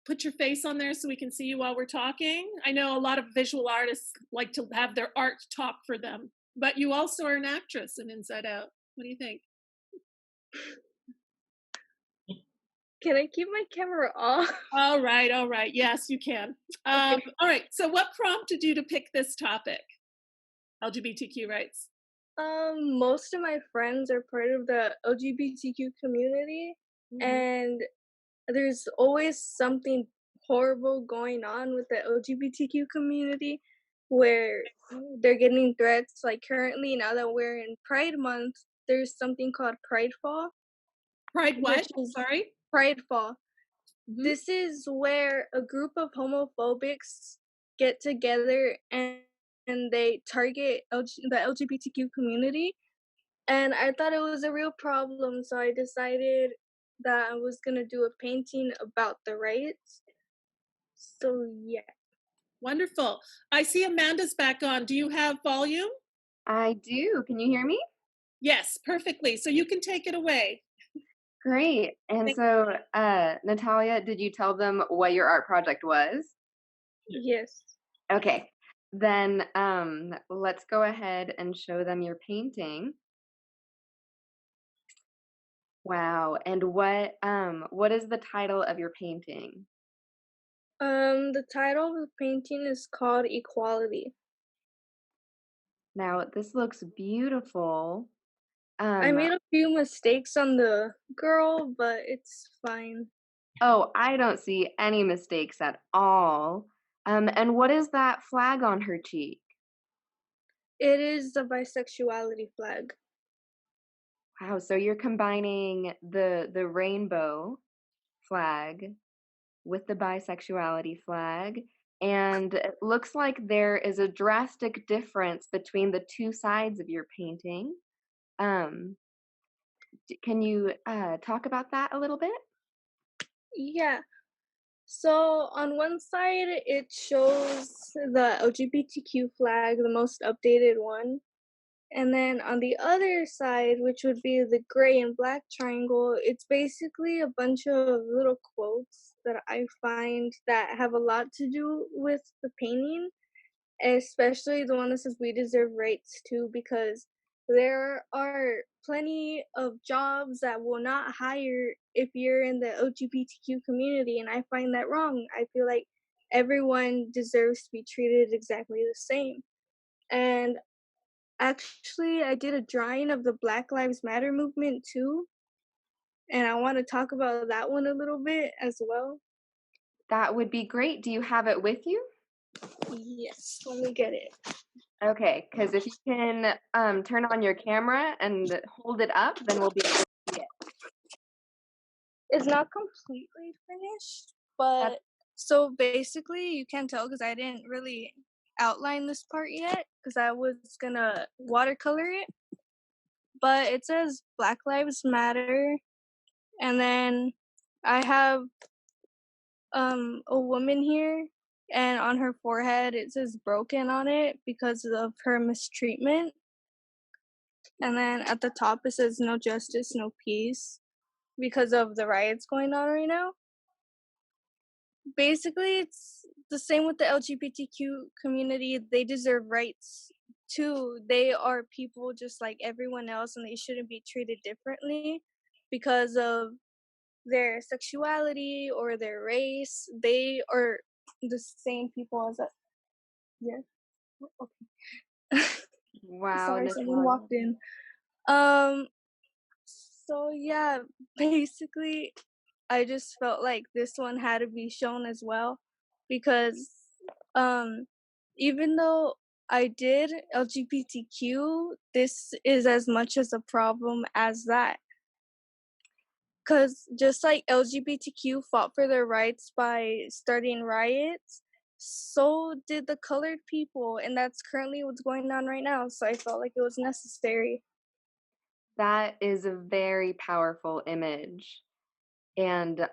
Speaker 14: put your face on there so we can see you while we're talking? I know a lot of visual artists like to have their art talk for them, but you also are an actress in Inside Out. What do you think?
Speaker 8: Can I keep my camera off?
Speaker 14: All right. Yes, you can.
Speaker 8: Okay.
Speaker 14: All right. So what prompted you to pick this topic? LGBTQ rights.
Speaker 8: Most of my friends are part of the LGBTQ community, and there's always something horrible going on with the LGBTQ community where they're getting threats. Like currently, now that we're in Pride Month, there's something called Pride Fall.
Speaker 14: Pride what? Sorry?
Speaker 8: Pride Fall. This is where a group of homophobics get together and they target the LGBTQ community. And I thought it was a real problem, so I decided that I was going to do a painting about the rights. So, yeah.
Speaker 14: Wonderful. I see Amanda's back on. Do you have volume?
Speaker 15: I do. Can you hear me?
Speaker 14: Yes, perfectly. So you can take it away.
Speaker 15: Great. And so, Natalia, did you tell them what your art project was?
Speaker 8: Yes.
Speaker 15: Okay. Then let's go ahead and show them your painting. Wow. And what is the title of your painting?
Speaker 8: The title of the painting is called Equality.
Speaker 15: Now, this looks beautiful.
Speaker 8: I made a few mistakes on the girl, but it's fine.
Speaker 15: Oh, I don't see any mistakes at all. And what is that flag on her cheek?
Speaker 8: It is the bisexuality flag.
Speaker 15: Wow, so you're combining the rainbow flag with the bisexuality flag, and it looks like there is a drastic difference between the two sides of your painting. Um, can you talk about that a little bit?
Speaker 8: Yeah. So on one side, it shows the LGBTQ flag, the most updated one. And then on the other side, which would be the gray and black triangle, it's basically a bunch of little quotes that I find that have a lot to do with the painting, especially the one that says we deserve rights too, because there are plenty of jobs that will not hire if you're in the LGBTQ community, and I find that wrong. I feel like everyone deserves to be treated exactly the same. And actually, I did a drawing of the Black Lives Matter movement too, and I want to talk about that one a little bit as well.
Speaker 15: That would be great. Do you have it with you?
Speaker 8: Yes, let me get it.
Speaker 15: Okay, because if you can turn on your camera and hold it up, then we'll be able to see it.
Speaker 8: It's not completely finished, but so basically you can't tell because I didn't really outline this part yet because I was gonna watercolor it. But it says Black Lives Matter, and then I have a woman here, and on her forehead it says broken on it because of her mistreatment. And then at the top it says no justice, no peace because of the riots going on right now. Basically, it's the same with the LGBTQ community. They deserve rights too. They are people just like everyone else, and they shouldn't be treated differently because of their sexuality or their race. They are the same people as us. Yeah. Okay.
Speaker 15: Wow,
Speaker 8: Sorry, someone
Speaker 15: Nicole.
Speaker 8: walked in. So yeah, basically, I just felt like this one had to be shown as well because um even though I did LGBTQ, this is as much as a problem as that. Because just like LGBTQ fought for their rights by starting riots, so did the colored people, and that's currently what's going on right now. So I felt like it was necessary.
Speaker 15: That is a very powerful image. And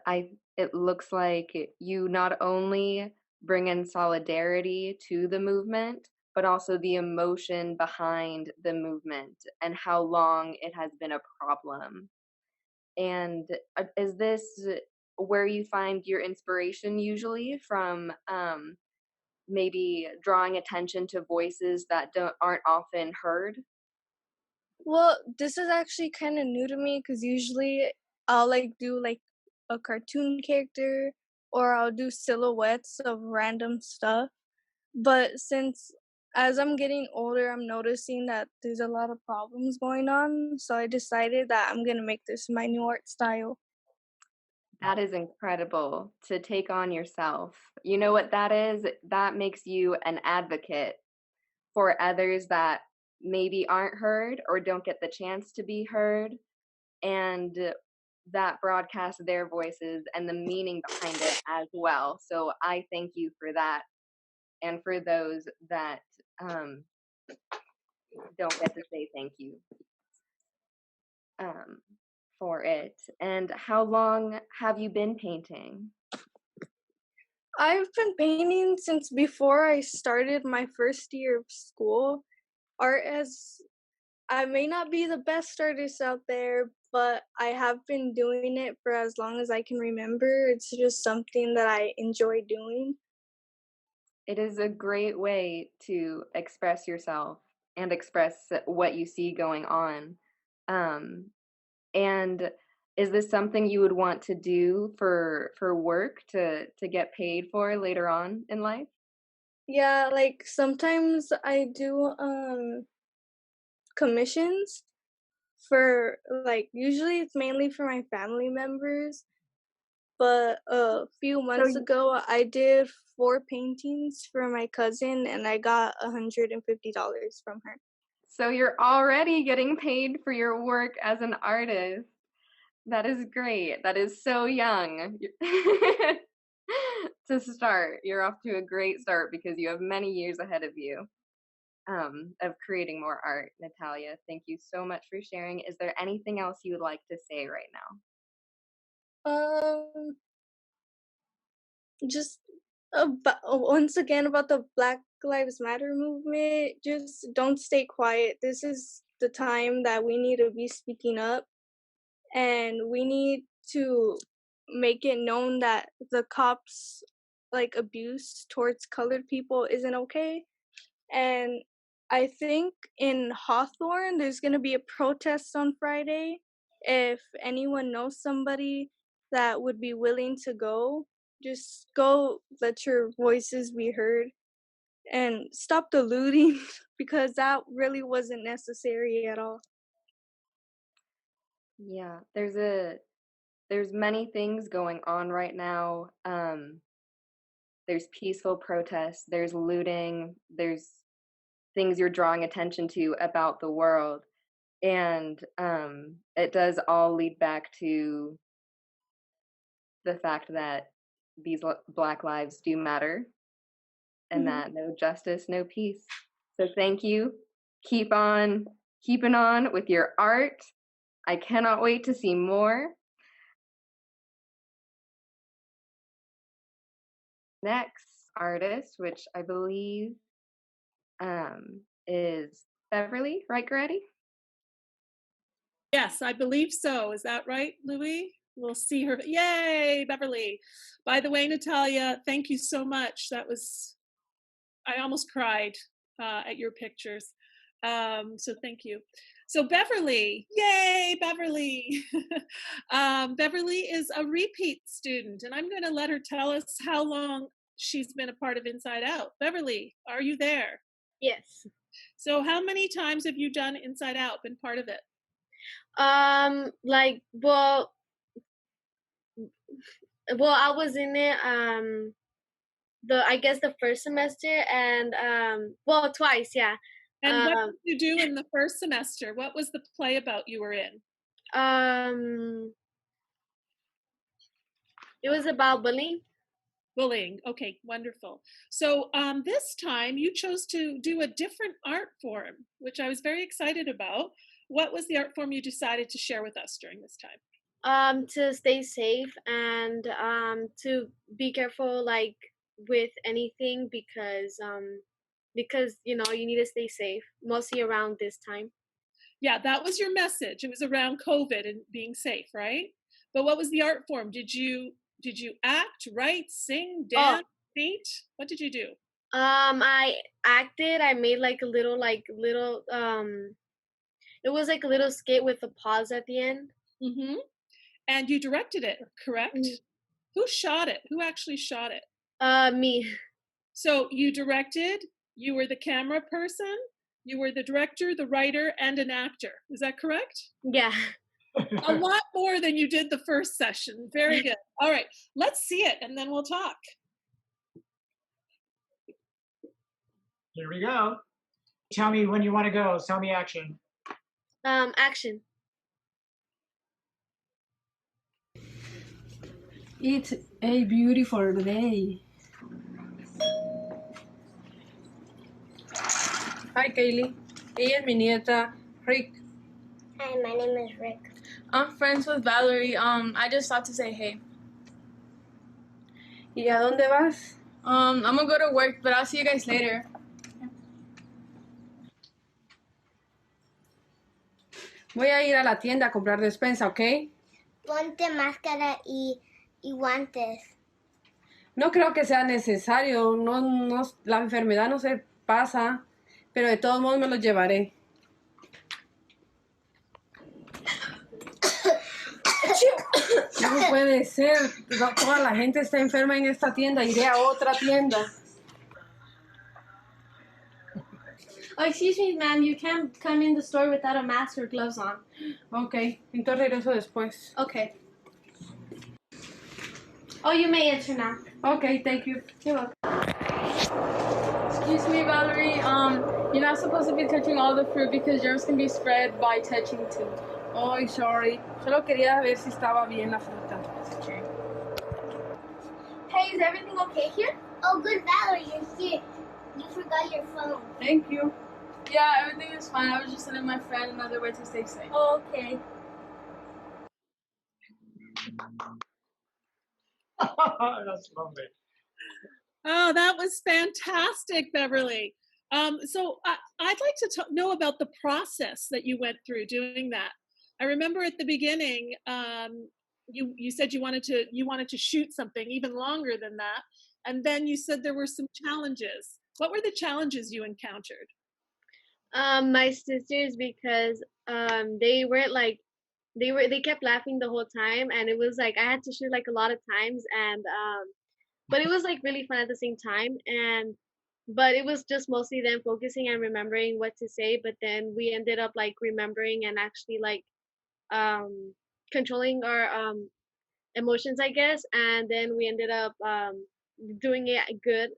Speaker 15: it looks like you not only bring in solidarity to the movement, but also the emotion behind the movement and how long it has been a problem. And is this where you find your inspiration usually from maybe drawing attention to voices that aren't often heard?
Speaker 8: Well, this is actually kind of new to me because usually I'll like do like a cartoon character or I'll do silhouettes of random stuff. But since as I'm getting older, I'm noticing that there's a lot of problems going on. So I decided that I'm going to make this my new art style.
Speaker 15: That is incredible to take on yourself. You know what that is? That makes you an advocate for others that maybe aren't heard or don't get the chance to be heard, and that broadcasts their voices and the meaning behind it as well. So I thank you for that, and for those that don't get to say thank you for it. And how long have you been painting?
Speaker 8: I've been painting since before I started my first year of school. Art has I may not be the best artist out there, but I have been doing it for as long as I can remember. It's just something that I enjoy doing.
Speaker 15: It is a great way to express yourself and express what you see going on. And is this something you would want to do for work to get paid for later on in life?
Speaker 8: Yeah, like sometimes I do commissions for like usually it's mainly for my family members, but a few months ago I did 4 paintings for my cousin and I got $150 from her.
Speaker 15: So you're already getting paid for your work as an artist. That is great. That is so young to start. You're off to a great start because you have many years ahead of you of creating more art. Natalia, thank you so much for sharing. Is there anything else you would like to say right now?
Speaker 8: Just once again about the Black Lives Matter movement, just don't stay quiet. This is the time that we need to be speaking up, and we need to make it known that the cops like abuse towards colored people isn't okay. And I think in Hawthorne there's going to be a protest on Friday. If anyone knows somebody that would be willing to go, just go, let your voices be heard, and stop the looting because that really wasn't necessary at all.
Speaker 15: Yeah, there's many things going on right now. There's peaceful protests, there's looting, there's things you're drawing attention to about the world. And it does all lead back to the fact that these Black lives do matter and that no justice, no peace. So thank you. Keep on keeping on with your art. I cannot wait to see more. Next artist, which I believe is Beverly, right, Goretti?
Speaker 14: Yes, I believe so. Is that right, Louis? We'll see her. Yay, Beverly. By the way, Natalia, thank you so much. That was, I almost cried at your pictures. So thank you. So Beverly, yay, Beverly. Beverly is a repeat student, and I'm going to let her tell us how long she's been a part of Inside Out. Beverly, are you there?
Speaker 16: Yes.
Speaker 14: So how many times have you done Inside Out, been part of it?
Speaker 16: Like, well, I was in it, I guess the first semester and, twice, yeah.
Speaker 14: And what did you do in the first semester? What was the play about you were in?
Speaker 16: It was about bullying.
Speaker 14: Bullying. Okay, wonderful. So this time you chose to do a different art form, which I was very excited about. What was the art form you decided to share with us during this time?
Speaker 16: To stay safe and to be careful, like with anything, because you know you need to stay safe, mostly around this time.
Speaker 14: Yeah, that was your message. It was around COVID and being safe, right? But what was the art form? Did you act, write, sing, dance, paint? What did you do?
Speaker 16: I acted. I made like a little it was like a little skit with a pause at the end.
Speaker 14: Mm-hmm. And you directed it, correct? Mm-hmm. Who shot it? Who actually shot it?
Speaker 16: Me.
Speaker 14: So you directed, you were the camera person, you were the director, the writer, and an actor. Is that correct?
Speaker 16: Yeah.
Speaker 14: A lot more than you did the first session. Very good. All right, let's see it and then we'll talk.
Speaker 1: Here we go. Tell me when you want to go. Tell me action.
Speaker 16: Action.
Speaker 17: It's a beautiful day. Hi, Kaylee. Ella es mi nieta, Rick.
Speaker 18: Hi, my name is Rick.
Speaker 17: I'm friends with Valerie. I just thought to say hey. ¿Y a dónde vas? I'm gonna go to work, but I'll see you guys later. Voy a ir a la tienda a comprar despensa, ¿ok?
Speaker 18: Ponte máscara y guantes.
Speaker 17: No creo que sea necesario. No, la enfermedad no se pasa, pero de todos modos me los llevaré. No puede ser. Toda la gente está enferma en esta tienda. Iré a otra tienda.
Speaker 13: Oh, excuse me, ma'am. You can't come in the store without a mask or gloves on.
Speaker 17: Ok, entonces regreso después.
Speaker 13: Okay. Oh, you may enter now.
Speaker 17: Ok, thank you.
Speaker 13: You're welcome.
Speaker 17: Excuse me, Valerie. You're not supposed to be touching all the fruit because germs can be spread by touching too. Oh, sorry. Solo quería ver si estaba bien la fruta. Okay.
Speaker 13: Hey, is everything okay here?
Speaker 18: Oh, good, Valerie, you're here. You forgot your phone.
Speaker 17: Thank you. Yeah, everything is fine. I was just telling my friend another way to stay safe.
Speaker 13: Oh, okay.
Speaker 1: That's lovely.
Speaker 14: Oh, that was fantastic, Beverly. So I'd like to know about the process that you went through doing that. I remember at the beginning, you said you wanted to shoot something even longer than that, and then you said there were some challenges. What were the challenges you encountered?
Speaker 16: My sisters, because they weren't like they kept laughing the whole time, and it was like I had to shoot like a lot of times, and but it was like really fun at the same time, and but it was just mostly them focusing and remembering what to say, but then we ended up like remembering and actually like controlling our emotions, I guess, and then we ended up doing it good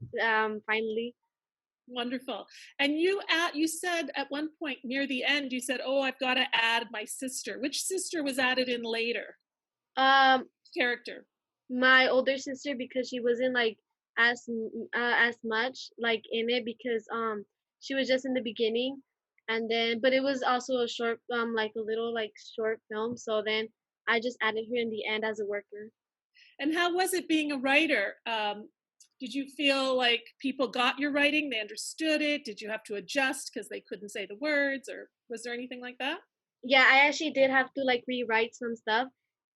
Speaker 16: finally.
Speaker 14: Wonderful. And you said at one point near the end, you said, "Oh, I've got to add my sister." Which sister was added in later? Character.
Speaker 16: My older sister, because she wasn't like as much like in it, because she was just in the beginning, and then but it was also a short like a little like short film, so then I just added her in the end as a worker.
Speaker 14: And how was it being a writer? Did you feel like people got your writing? They understood it? Did you have to adjust because they couldn't say the words, or was there anything like that?
Speaker 16: Yeah, I actually did have to like rewrite some stuff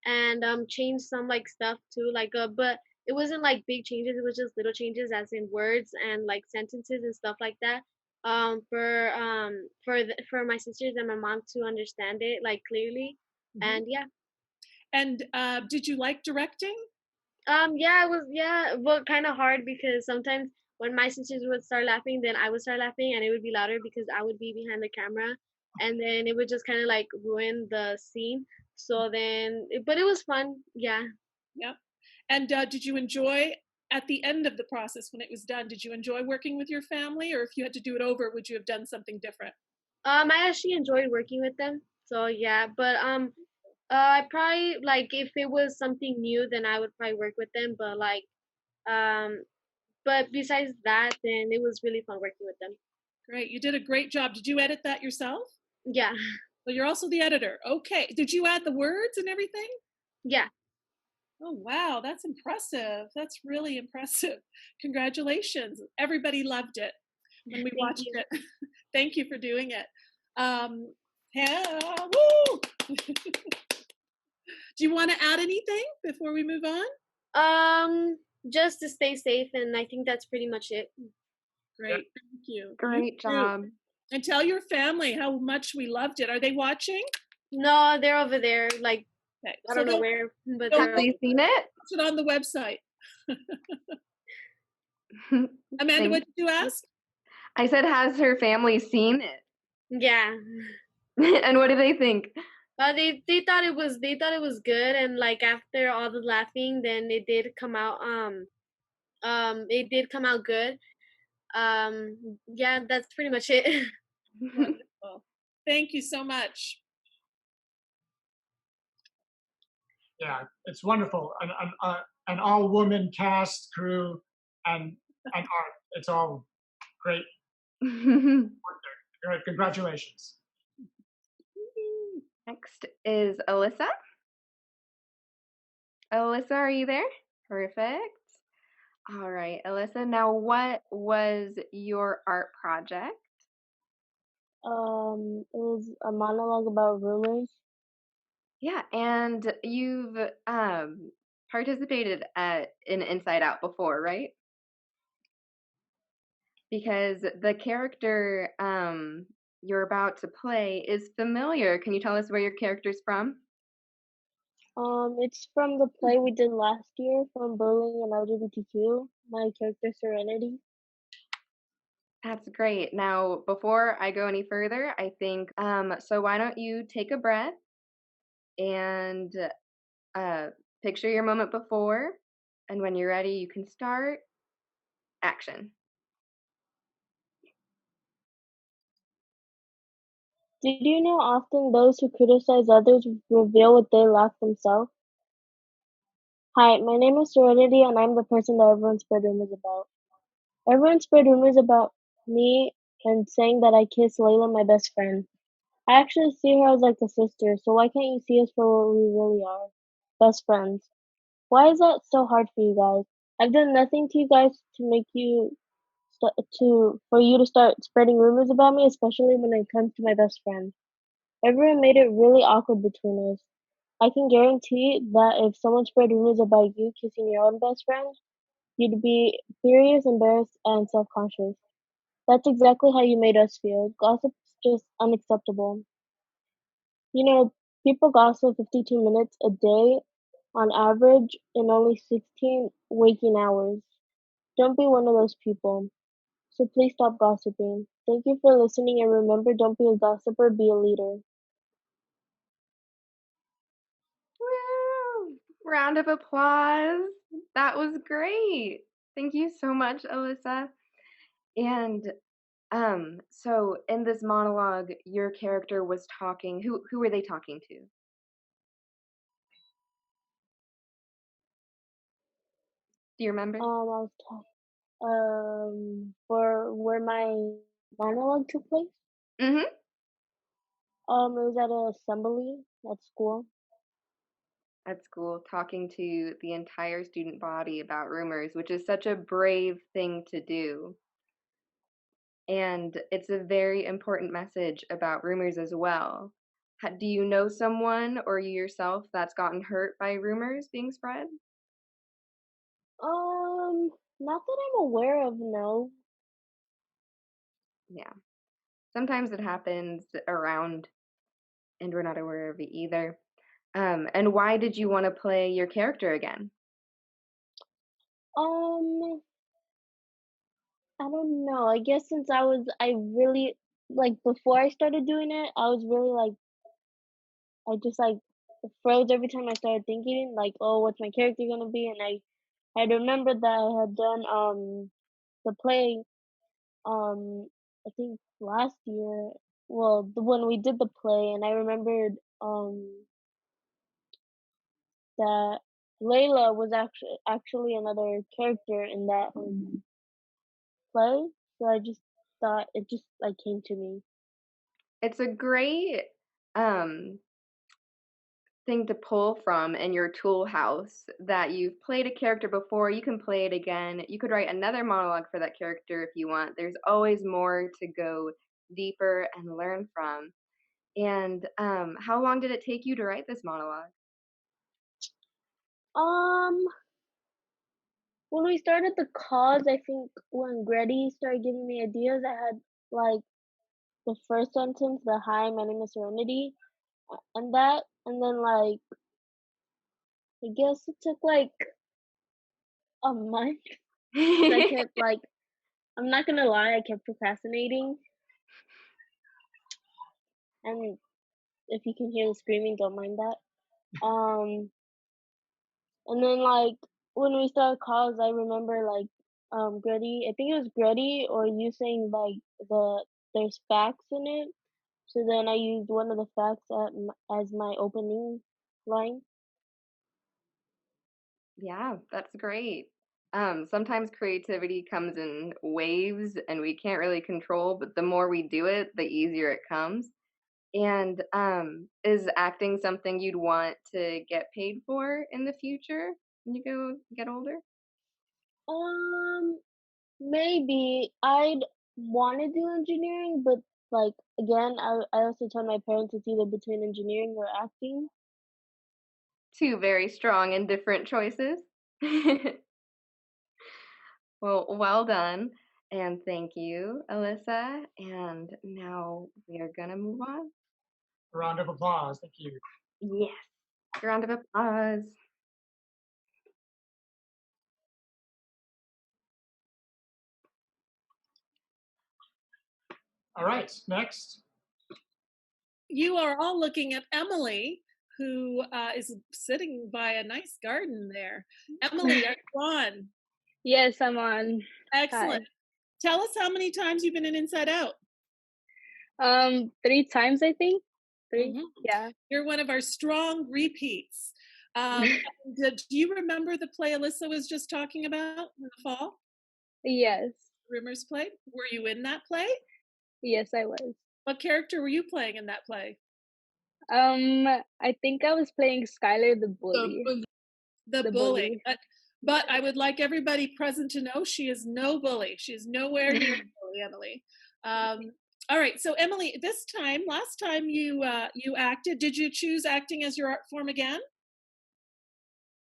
Speaker 16: and change some like stuff too, like but it wasn't like big changes, it was just little changes as in words and like sentences and stuff like that, for my sisters and my mom to understand it like clearly. And yeah.
Speaker 14: And did you like directing?
Speaker 16: Yeah, it was, yeah, well, kind of hard because sometimes when my sisters would start laughing, then I would start laughing and it would be louder because I would be behind the camera, and then it would just kind of like ruin the scene. So then, but it was fun. Yeah.
Speaker 14: Yep. And did you enjoy at the end of the process when it was done? Did you enjoy working with your family, or if you had to do it over, would you have done something different?
Speaker 16: I actually enjoyed working with them. So yeah, but I probably like if it was something new, then I would probably work with them. But like, um, but besides that, then it was really fun working with them.
Speaker 14: Great, you did a great job. Did you edit that yourself?
Speaker 16: Yeah.
Speaker 14: Well, you're also the editor. Okay. Did you add the words and everything?
Speaker 16: Yeah.
Speaker 14: Oh, wow. That's impressive. That's really impressive. Congratulations. Everybody loved it when we watched it. Thank you for doing it. Yeah, woo! Do you want to add anything before we move on?
Speaker 16: Just to stay safe, and I think that's pretty much it.
Speaker 14: Great. Thank you.
Speaker 15: Great job.
Speaker 14: And tell your family how much we loved it. Are they watching?
Speaker 16: No, they're over there. Like,
Speaker 14: okay.
Speaker 16: I don't know where, but
Speaker 15: have they seen it?
Speaker 14: It's on the website. Amanda, what did you ask?
Speaker 15: I said, has her family seen it?
Speaker 16: Yeah.
Speaker 15: And what do they think?
Speaker 16: They thought it was good, and like after all the laughing, then it did come out good. Yeah, that's pretty much it.
Speaker 14: Wonderful. Thank you so much.
Speaker 1: Yeah, it's wonderful. An all-woman cast, crew, and art. It's all great. Congratulations.
Speaker 15: Next is Alyssa. Alyssa, are you there? Perfect. All right, Alyssa, now what was your art project?
Speaker 19: It was a monologue about rumors.
Speaker 15: Yeah, and you've participated in Inside Out before, right? Because the character you're about to play is familiar. Can you tell us where your character's from?
Speaker 19: It's from the play we did last year from bullying and LGBTQ. My character Serenity.
Speaker 15: That's great. Now, before I go any further, I think so why don't you take a breath and uh, picture your moment before, and when you're ready, you can start action.
Speaker 19: Did you know often those who criticize others reveal what they lack themselves? Hi, my name is Serenity, and I'm the person that everyone spread rumors about. Everyone spread rumors about me and saying that I kissed Layla, my best friend. I actually see her as like a sister, so why can't you see us for what we really are? Best friends. Why is that so hard for you guys? I've done nothing to you guys to make you for you to start spreading rumors about me, especially when it comes to my best friend. Everyone made it really awkward between us. I can guarantee that if someone spread rumors about you kissing your own best friend, you'd be furious, embarrassed, and self-conscious. That's exactly how you made us feel. Gossip's just unacceptable. You know, people gossip 52 minutes a day on average in only 16 waking hours. Don't be one of those people. So please stop gossiping. Thank you for listening, and remember, don't be a gossiper, be a leader.
Speaker 15: Woo! Round of applause. That was great. Thank you so much, Alyssa. And so in this monologue, your character was talking. Who were they talking to? Do you remember?
Speaker 19: I was for where my monologue took place.
Speaker 15: Mm-hmm.
Speaker 19: It was at an assembly at school.
Speaker 15: At school, talking to the entire student body about rumors, which is such a brave thing to do. And it's a very important message about rumors as well. Do you know someone or you yourself that's gotten hurt by rumors being spread?
Speaker 19: Not that I'm aware of, no.
Speaker 15: Yeah. Sometimes it happens around and we're not aware of it either. And why did you want to play your character again?
Speaker 19: I don't know. I guess since I really, like, before I started doing it, I was really, like, I just, like, froze every time I started thinking, like, oh, what's my character gonna be? And I remembered that I had done, the play, I think last year, well, when we did the play, and I remembered, that Layla was actually another character in that, play, so I just thought it just, like, came to me.
Speaker 15: It's a great um thing to pull from in your tool house that you've played a character before. You can play it again. You could write another monologue for that character if you want. There's always more to go deeper and learn from. And how long did it take you to write this monologue?
Speaker 19: Um, when we started the cause, I think when Grady started giving me ideas, I had, like, the first sentence, the "Hi, my name is Serenity," and that, and then, like, I guess it took, like, a month. 'Cause I kept, like, I'm not gonna lie, I kept procrastinating. And if you can hear the screaming, don't mind that. And then, like, when we started calls, I remember, like, Grady, I think it was Grady or you saying, like, there's facts in it. So then I used one of the facts as my opening line.
Speaker 15: Yeah, that's great. Sometimes creativity comes in waves and we can't really control, but the more we do it, the easier it comes. And is acting something you'd want to get paid for in the future when you get older?
Speaker 19: Um, Maybe I'd want to do engineering, but, like, again, I also told my parents it's either between engineering or acting.
Speaker 15: Two very strong and different choices. Well done. And thank you, Alyssa. And now we are going to move on.
Speaker 1: A round of applause. Thank you.
Speaker 15: Yes. Round of applause.
Speaker 1: All right, next.
Speaker 14: You are all looking at Emily, who is sitting by a nice garden there. Emily, are you on?
Speaker 8: Yes, I'm on.
Speaker 14: Excellent. Tell us how many times you've been in Inside Out.
Speaker 8: 3 times, I think. 3.
Speaker 14: Mhm.
Speaker 8: Yeah.
Speaker 14: You're one of our strong repeats. And, do you remember the play Alyssa was just talking about in the fall?
Speaker 8: Yes.
Speaker 14: Rumors play. Were you in that play?
Speaker 8: Yes, I was.
Speaker 14: What character were you playing in that play?
Speaker 8: I think I was playing Skylar the bully.
Speaker 14: The bully. But I would like everybody present to know she is no bully. She is nowhere near a bully, Emily. All right, so Emily, last time you acted, did you choose acting as your art form again?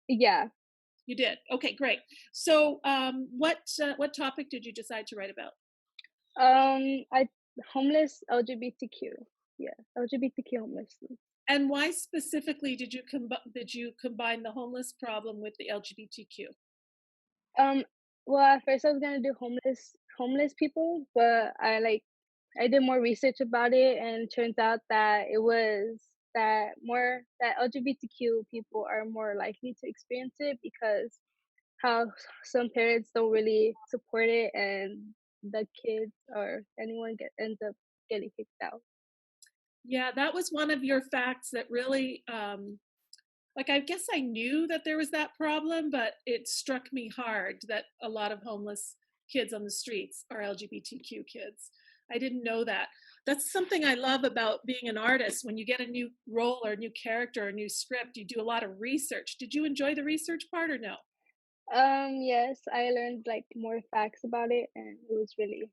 Speaker 8: Yeah.
Speaker 14: You did. Okay, great. So, what topic did you decide to write about?
Speaker 8: Homeless LGBTQ. Yeah, LGBTQ homelessness.
Speaker 14: And why specifically did you combine the homeless problem with the LGBTQ?
Speaker 8: Well, at first I was gonna do homeless people, but I did more research about it, and it turns out that it was that LGBTQ people are more likely to experience it because how some parents don't really support it, and the kids or anyone ends up getting kicked out.
Speaker 14: Yeah, that was one of your facts that really, I guess I knew that there was that problem, but it struck me hard that a lot of homeless kids on the streets are LGBTQ kids. I didn't know that. That's something I love about being an artist. When you get a new role or a new character or a new script, you do a lot of research. Did you enjoy the research part or no?
Speaker 8: Yes, I learned more facts about it, and it was really,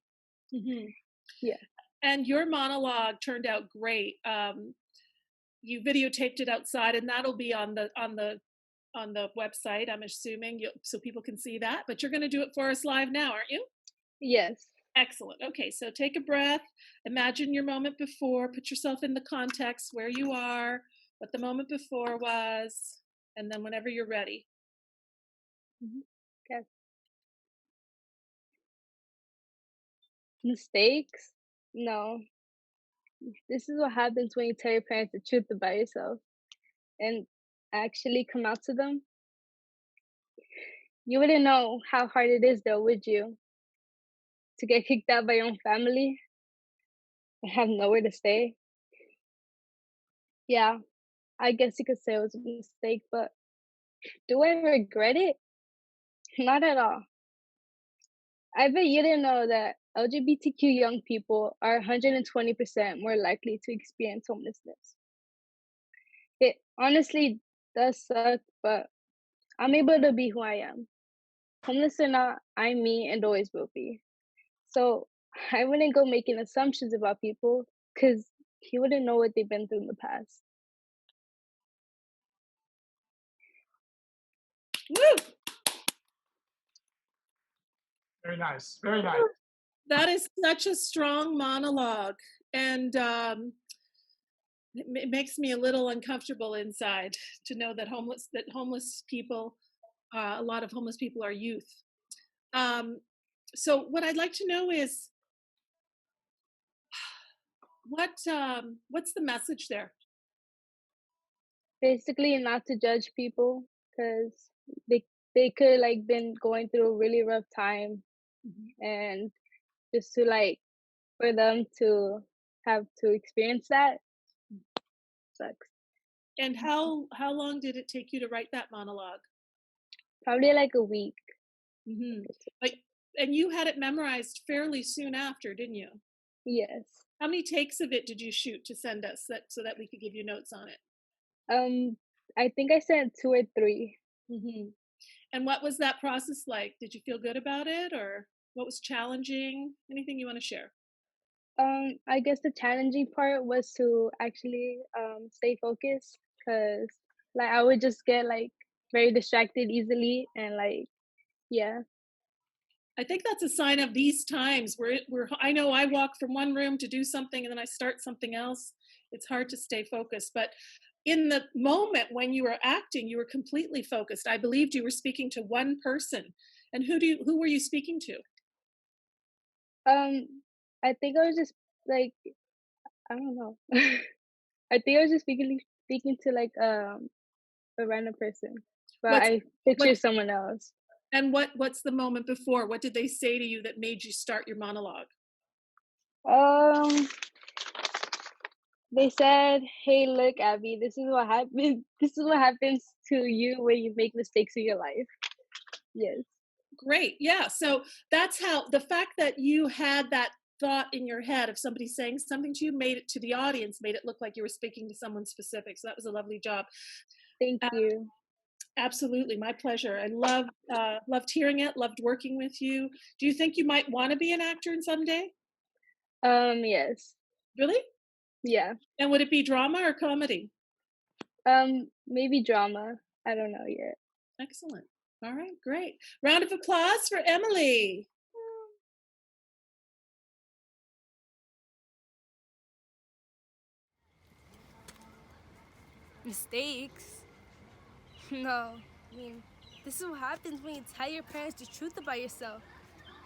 Speaker 8: yeah.
Speaker 14: And your monologue turned out great. You videotaped it outside, and that'll be on the website, I'm assuming, so people can see that. But you're going to do it for us live now, aren't you?
Speaker 8: Yes.
Speaker 14: Excellent. Okay, so take a breath. Imagine your moment before. Put yourself in the context where you are, what the moment before was, and then whenever you're ready.
Speaker 8: Okay. Mistakes? No. This is what happens when you tell your parents the truth about yourself and actually come out to them. You wouldn't know how hard it is, though, would you? To get kicked out by your own family and have nowhere to stay? Yeah, I guess you could say it was a mistake, but do I regret it? Not at all. I bet you didn't know that LGBTQ young people are 120% more likely to experience homelessness. It honestly does suck, but I'm able to be who I am. Homeless or not, I'm me and always will be. So I wouldn't go making assumptions about people because you wouldn't know what they've been through in the past.
Speaker 14: Woo!
Speaker 1: Very nice. Very nice.
Speaker 14: That is such a strong monologue, and it makes me a little uncomfortable inside to know that homeless people, a lot of homeless people are youth. So what I'd like to know is what's the message there?
Speaker 8: Basically, not to judge people because they could been going through a really rough time, and just to for them to have to experience that sucks.
Speaker 14: And how long did it take you to write that monologue?
Speaker 8: Probably a week.
Speaker 14: And you had it memorized fairly soon after, didn't you?
Speaker 8: Yes.
Speaker 14: How many takes of it did you shoot to send us so that we could give you notes on it?
Speaker 8: I think I sent 2 or 3.
Speaker 14: And what was that process like? Did you feel good about it, or what was challenging? Anything you want to share?
Speaker 8: I guess the challenging part was to actually stay focused because I would just get very distracted easily, and yeah.
Speaker 14: I think that's a sign of these times where I know I walk from one room to do something and then I start something else. It's hard to stay focused, but in the moment when you were acting, you were completely focused. I believed you were speaking to one person. And who were you speaking to?
Speaker 8: I think I was just
Speaker 19: like I don't know. I think I was just speaking to like a random person, but
Speaker 14: What's
Speaker 19: I
Speaker 14: what
Speaker 19: picture someone else.
Speaker 14: and what's the moment before? What did they say to you that made you start your monologue?
Speaker 19: Um, they said, "Hey, look, Abby, this is what happens. This is what happens to you when you make mistakes in your life." Yes.
Speaker 14: Great. Yeah. So that's how the fact that you had that thought in your head of somebody saying something to you made it to the audience, made it look like you were speaking to someone specific. So that was a lovely job.
Speaker 19: Thank you.
Speaker 14: Absolutely. My pleasure. I loved hearing it, loved working with you. Do you think you might want to be an actor in someday?
Speaker 19: Yes.
Speaker 14: Really?
Speaker 19: Yeah.
Speaker 14: And would it be drama or comedy?
Speaker 19: Maybe drama. I don't know yet.
Speaker 14: Excellent. All right, great. Round of applause for Emily.
Speaker 20: Mistakes? No. I mean, this is what happens when you tell your parents the truth about yourself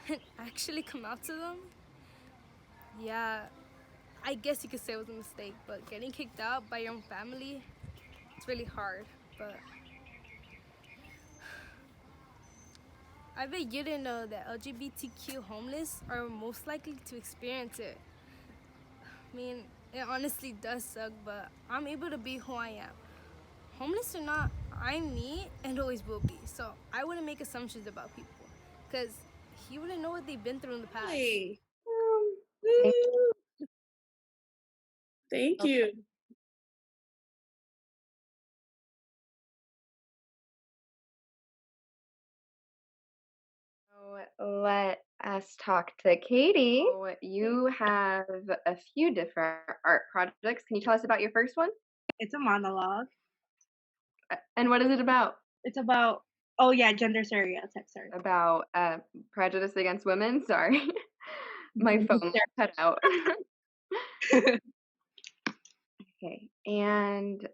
Speaker 20: and actually come out to them. Yeah, I guess you could say it was a mistake, but getting kicked out by your own family, it's really hard. But I bet you didn't know that LGBTQ homeless are most likely to experience it. I mean, it honestly does suck, but I'm able to be who I am. Homeless or not, I'm me and always will be. So I wouldn't make assumptions about people, because you wouldn't know what they've been through in the past.
Speaker 14: Hey.
Speaker 15: Thank
Speaker 14: Thank you.
Speaker 15: Let us talk to Katie. So you have a few different art projects. Can you tell us about your first one?
Speaker 21: It's a monologue.
Speaker 15: And what is it about?
Speaker 21: It's about gender stereotypes. Sorry.
Speaker 15: About prejudice against women. Sorry, my phone cut out. Okay, and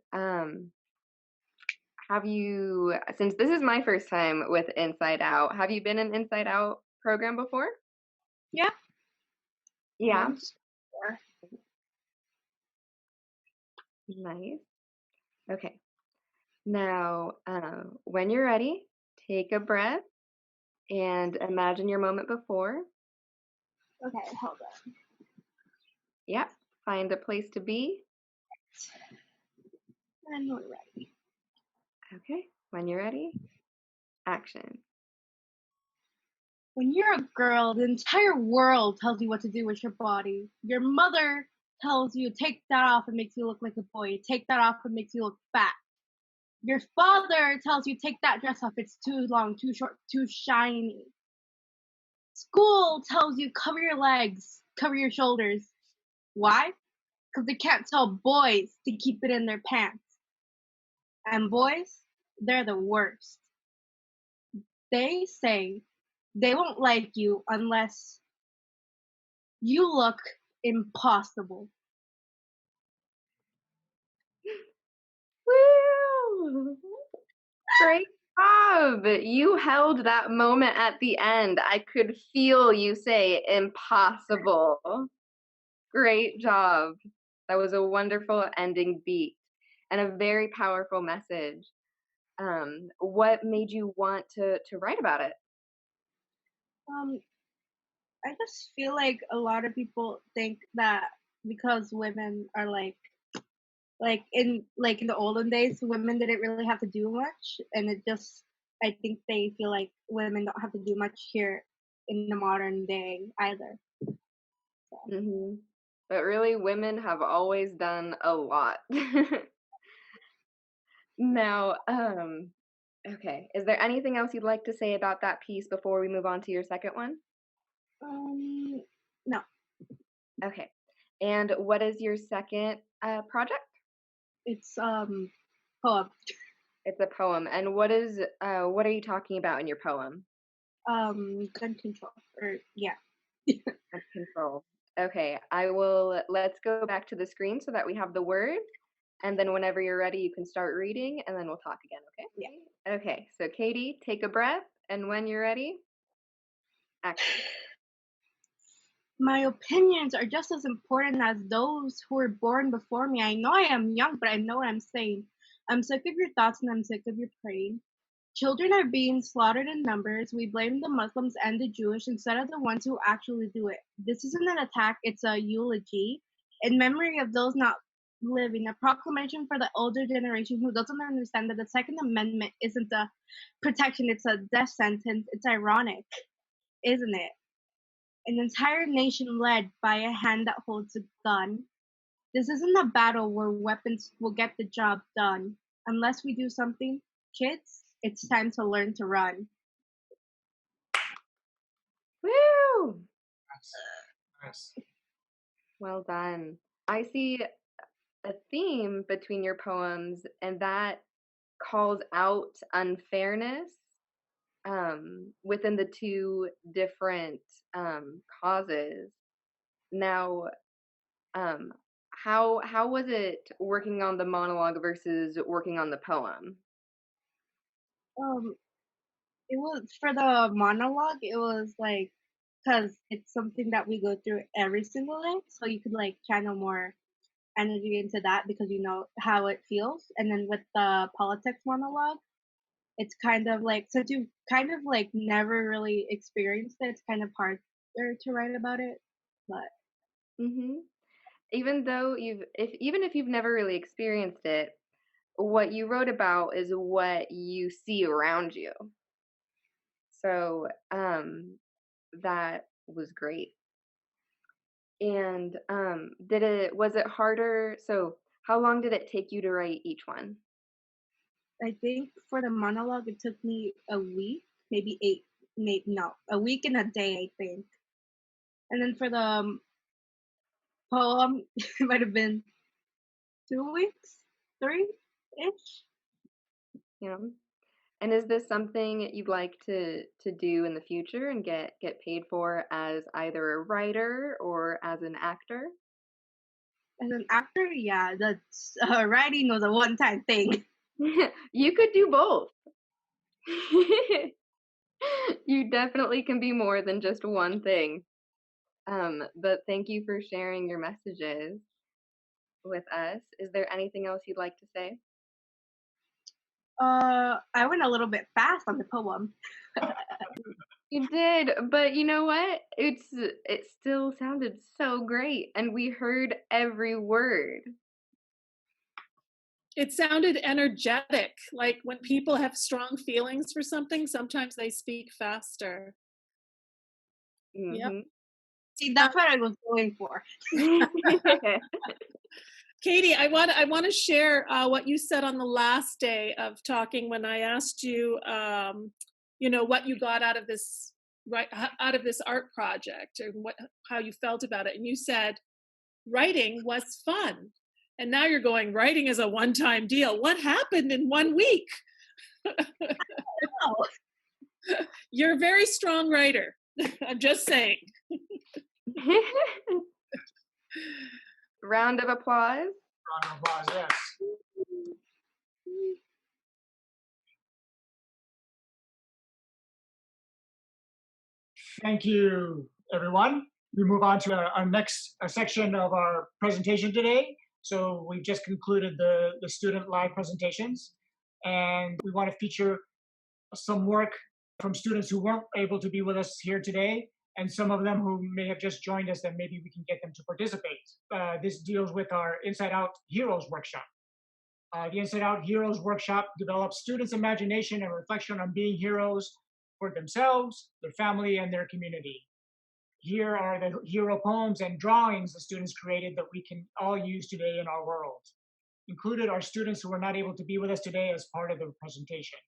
Speaker 15: have you, since this is my first time with Inside Out, have you been in Inside Out program before?
Speaker 21: Yeah.
Speaker 15: Yeah.
Speaker 21: Once.
Speaker 15: Nice. Okay. Now, when you're ready, take a breath and imagine your moment before.
Speaker 21: Okay, hold on.
Speaker 15: Yep. Find a place to be.
Speaker 21: I'm not ready.
Speaker 15: Okay. When you're ready, action.
Speaker 21: When you're a girl, the entire world tells you what to do with your body. Your mother tells you take that off, it makes you look like a boy. Take that off, it makes you look fat. Your father tells you take that dress off, it's too long, too short, too shiny. School tells you cover your legs, cover your shoulders. Why? Because they can't tell boys to keep it in their pants. And boys, they're the worst. They say they won't like you unless you look impossible.
Speaker 15: Woo! Great job. You held that moment at the end. I could feel you say impossible. Great job. That was a wonderful ending beat and a very powerful message. What made you want to write about it?
Speaker 21: I just feel like a lot of people think that because women are in the olden days, women didn't really have to do much, and I think they feel like women don't have to do much here in the modern day either.
Speaker 15: So. But really, women have always done a lot. Now, okay, is there anything else you'd like to say about that piece before we move on to your second one?
Speaker 21: No.
Speaker 15: Okay, and what is your second project?
Speaker 21: It's poem.
Speaker 15: It's a poem, and what are you talking about in your poem?
Speaker 21: Gun control,
Speaker 15: Gun control. Okay, let's go back to the screen so that we have the words, and then whenever you're ready, you can start reading, and then we'll talk again, okay?
Speaker 21: Yeah.
Speaker 15: Okay, so Katie, take a breath, and when you're ready, action.
Speaker 21: My opinions are just as important as those who were born before me. I know I am young, but I know what I'm saying. I'm sick of your thoughts and I'm sick of your praying. Children are being slaughtered in numbers. We blame the Muslims and the Jewish instead of the ones who actually do it. This isn't an attack, it's a eulogy in memory of those not living, a proclamation for the older generation who doesn't understand that the Second Amendment isn't a protection, it's a death sentence. It's ironic, isn't it? An entire nation led by a hand that holds a gun. This isn't a battle where weapons will get the job done. Unless we do something, kids, it's time to learn to run.
Speaker 15: Woo!
Speaker 1: Nice.
Speaker 15: Well done. I see a theme between your poems, and that calls out unfairness within the two different causes. Now, how was it working on the monologue versus working on the poem?
Speaker 21: It was for the monologue. It was like because it's something that we go through every single day, so you could like channel more energy into that because you know how it feels. And then with the politics monologue, it's kind of like since you kind of like never really experienced it, it's kind of harder to write about it. But
Speaker 15: Even though even if you've never really experienced it, what you wrote about is what you see around you. So that was great. And was it harder? So how long did it take you to write each one?
Speaker 21: I think for the monologue, it took me a week, maybe a week and a day, I think. And then for the poem, it might have been 2 weeks, 3-ish.
Speaker 15: Yeah. And is this something you'd like to do in the future and get paid for as either a writer or as an actor?
Speaker 21: As an actor, yeah, that's writing was a one-time thing.
Speaker 15: You could do both. You definitely can be more than just one thing. But thank you for sharing your messages with us. Is there anything else you'd like to say?
Speaker 21: I went a little bit fast on the poem.
Speaker 15: You did, but you know what? It still sounded so great, and we heard every word.
Speaker 14: It sounded energetic, like when people have strong feelings for something, sometimes they speak faster. Yep.
Speaker 21: See, that's what I was going for.
Speaker 14: Katie, I want to share what you said on the last day of talking when I asked you, what you got out of this art project, or how you felt about it, and you said writing was fun, and now you're going, writing is a one-time deal. What happened in 1 week? You're a very strong writer. I'm just saying.
Speaker 15: Round of applause.
Speaker 1: Round of applause, yes. Thank you, everyone. We move on to our next section of our presentation today. So we've just concluded the student live presentations, and we want to feature some work from students who weren't able to be with us here today, and some of them who may have just joined us, and maybe we can get them to participate. This deals with our Inside Out Heroes workshop. The Inside Out Heroes workshop develops students' imagination and reflection on being heroes for themselves, their family, and their community. Here are the hero poems and drawings the students created that we can all use today in our world. Included are students who were not able to be with us today as part of the presentation.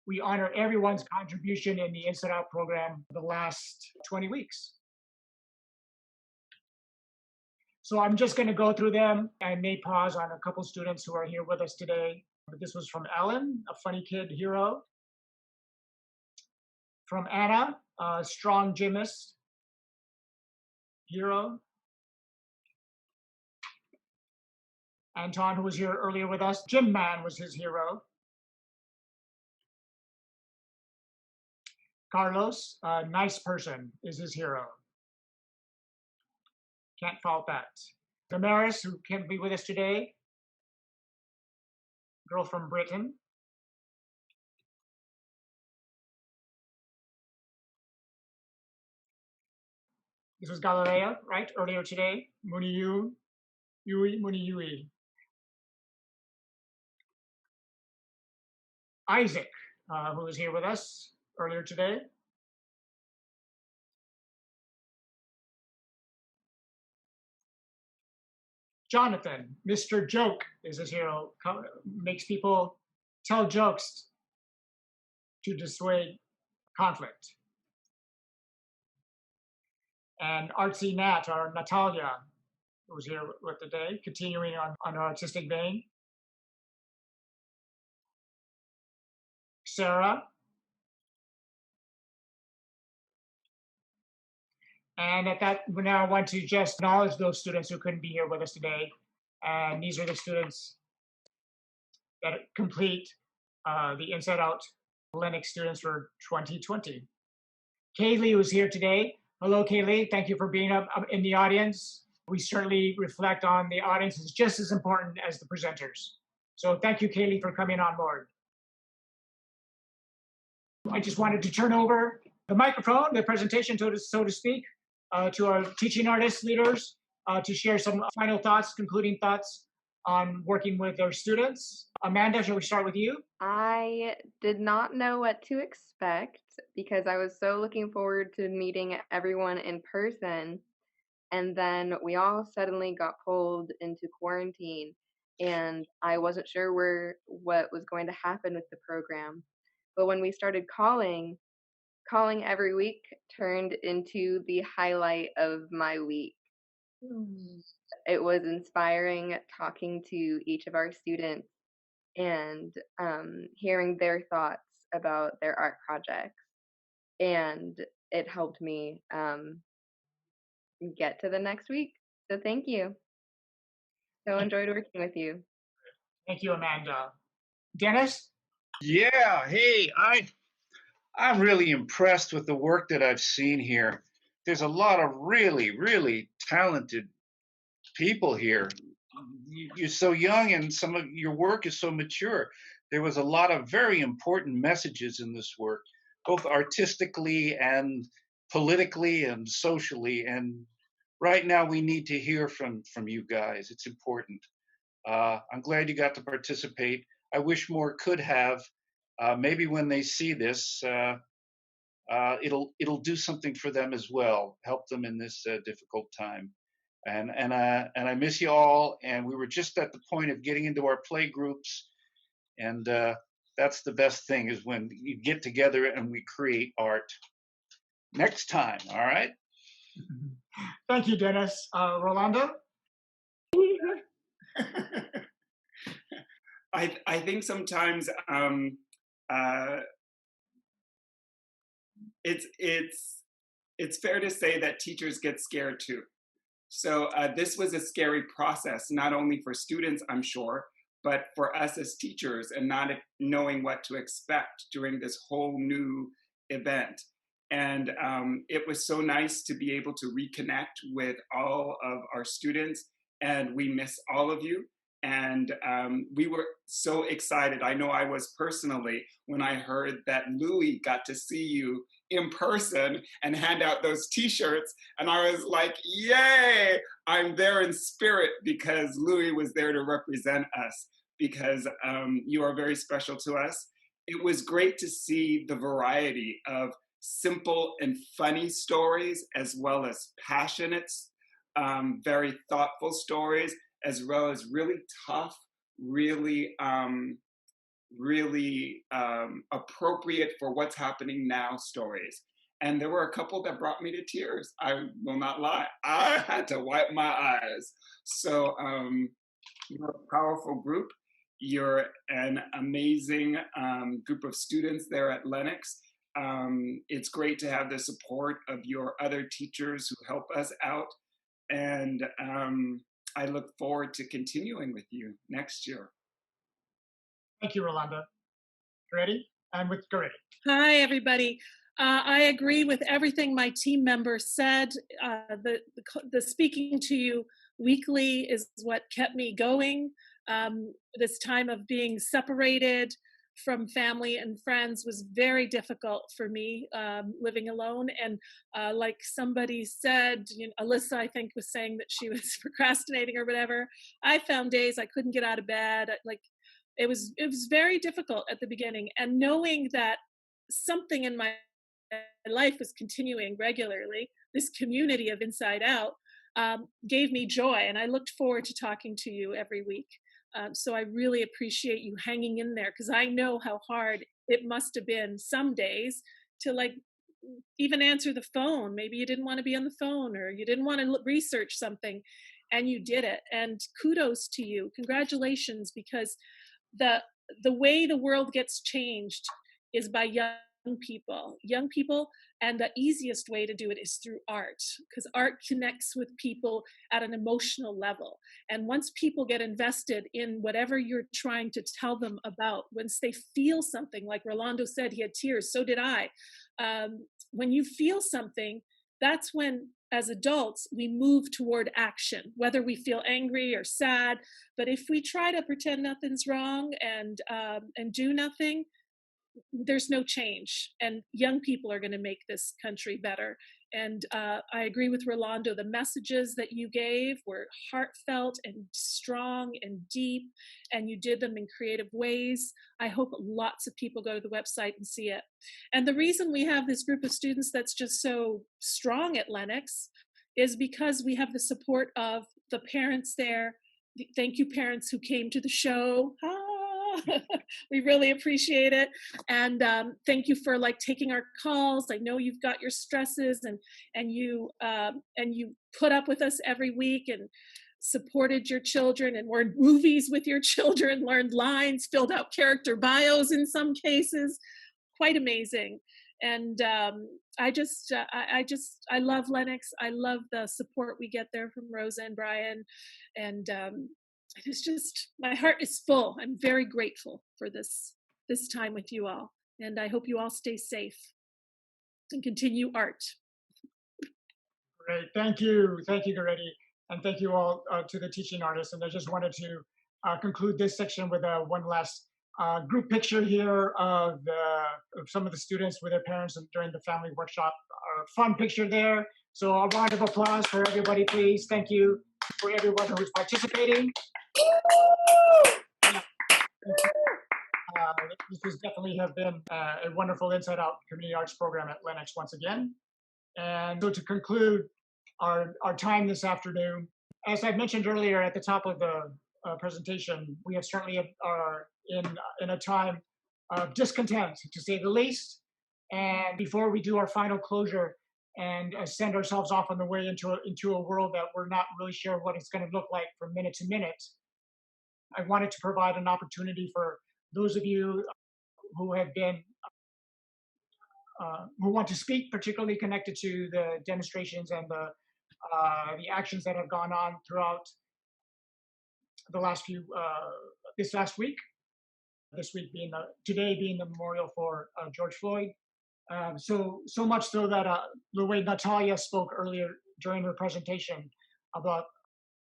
Speaker 1: We honor everyone's contribution in the Inside Out program the last 20 weeks. So I'm just going to go through them. I may pause on a couple students who are here with us today. But this was from Ellen, a funny kid hero. From Anna, a strong gymnast hero. Anton, who was here earlier with us, Gym Man was his hero. Carlos, a nice person, is his hero. Can't fault that. Damaris, who can't be with us today, girl from Britain. This was Galileo, right? Earlier today. Muni Yui. Isaac, who was here with us earlier today. Jonathan, Mr. Joke, is his hero. Makes people tell jokes to dissuade conflict. And Artsy Nat, or Natalia, who was here with today, continuing on our artistic vein. Sarah. And at that, now I want to just acknowledge those students who couldn't be here with us today. And these are the students that complete the Inside Out Lennox students for 2020. Kaylee was here today. Hello, Kaylee. Thank you for being up in the audience. We certainly reflect on the audience as just as important as the presenters. So thank you, Kaylee, for coming on board. I just wanted to turn over the microphone, the presentation, so to speak, to our teaching artists leaders to share some final thoughts, concluding thoughts on working with our students. Amanda, shall we start with you?
Speaker 15: I did not know what to expect because I was so looking forward to meeting everyone in person. And then we all suddenly got pulled into quarantine and I wasn't sure what was going to happen with the program. But when we started calling every week turned into the highlight of my week. It was inspiring talking to each of our students and hearing their thoughts about their art projects. And it helped me get to the next week. So thank you. So enjoyed working with you.
Speaker 1: Thank you, Amanda. Dennis?
Speaker 11: Yeah, hey, I'm really impressed with the work that I've seen here. There's a lot of really, really talented people here. You're so young and some of your work is so mature. There was a lot of very important messages in this work, both artistically and politically and socially. And right now we need to hear from you guys. It's important. I'm glad you got to participate. I wish more could have. Maybe when they see this, it'll do something for them as well, help them in this difficult time. And I miss you all. And we were just at the point of getting into our play groups, and that's the best thing is when you get together and we create art. Next time, all right?
Speaker 1: Thank you, Dennis. Rolando?
Speaker 5: I think sometimes it's fair to say that teachers get scared too. So this was a scary process, not only for students, I'm sure, but for us as teachers and not knowing what to expect during this whole new event. And it was so nice to be able to reconnect with all of our students, and we miss all of you. And we were so excited. I know I was personally when I heard that Louis got to see you in person and hand out those t-shirts. And I was like, yay, I'm there in spirit because Louis was there to represent us because you are very special to us. It was great to see the variety of simple and funny stories as well as passionate, very thoughtful stories, as well as really tough, really appropriate for what's happening now stories. And there were a couple that brought me to tears. I will not lie. I had to wipe my eyes. So you're a powerful group. You're an amazing group of students there at Lennox. It's great to have the support of your other teachers who help us out. And I look forward to continuing with you next year.
Speaker 1: Thank you, Rolando. Ready? And with Goretti.
Speaker 14: Hi, everybody. I agree with everything my team members said. The speaking to you weekly is what kept me going. This time of being separated from family and friends was very difficult for me, living alone. And like somebody said, Alyssa, I think, was saying that she was procrastinating or whatever. I found days I couldn't get out of bed. Like it was very difficult at the beginning. And knowing that something in my life was continuing regularly, this community of Inside Out gave me joy. And I looked forward to talking to you every week. So I really appreciate you hanging in there, because I know how hard it must have been some days to like even answer the phone. Maybe you didn't want to be on the phone, or you didn't want to research something, and you did it. And kudos to you. Congratulations, because the way the world gets changed is by young people, and the easiest way to do it is through art, because art connects with people at an emotional level. And once people get invested in whatever you're trying to tell them about, once they feel something, like Rolando said, he had tears, so did I. When you feel something, that's when, as adults, we move toward action, whether we feel angry or sad. But if we try to pretend nothing's wrong and do nothing, there's no change. And young people are going to make this country better. And I agree with Rolando. The messages that you gave were heartfelt and strong and deep, and you did them in creative ways. I hope lots of people go to the website and see it. And the reason we have this group of students that's just so strong at Lennox is because we have the support of the parents there. Thank you, parents who came to the show. We really appreciate it. And thank you for like taking our calls. I know you've got your stresses, and you put up with us every week and supported your children and watched movies with your children, learned lines, filled out character bios in some cases. Quite amazing. And I love Lennox. I love the support we get there from Rosa and Brian. And it's just, my heart is full. I'm very grateful for this time with you all. And I hope you all stay safe and continue art.
Speaker 1: Great, thank you, Goretti, and thank you all to the teaching artists. And I just wanted to conclude this section with one last group picture here of some of the students with their parents and during the family workshop. Fun picture there. So a round of applause for everybody, please. Thank you for everyone who's participating. This has definitely have been a wonderful Inside Out community arts program at Lennox once again. And so to conclude our time this afternoon, as I mentioned earlier at the top of the presentation, we have certainly are in a time of discontent, to say the least. And before we do our final closure and send ourselves off on the way into a world that we're not really sure what it's going to look like from minute to minute, I wanted to provide an opportunity for those of you who have been, who want to speak, particularly connected to the demonstrations and the actions that have gone on throughout the last few, this last week. This week being today being the memorial for George Floyd. So much so that the way Natalia spoke earlier during her presentation about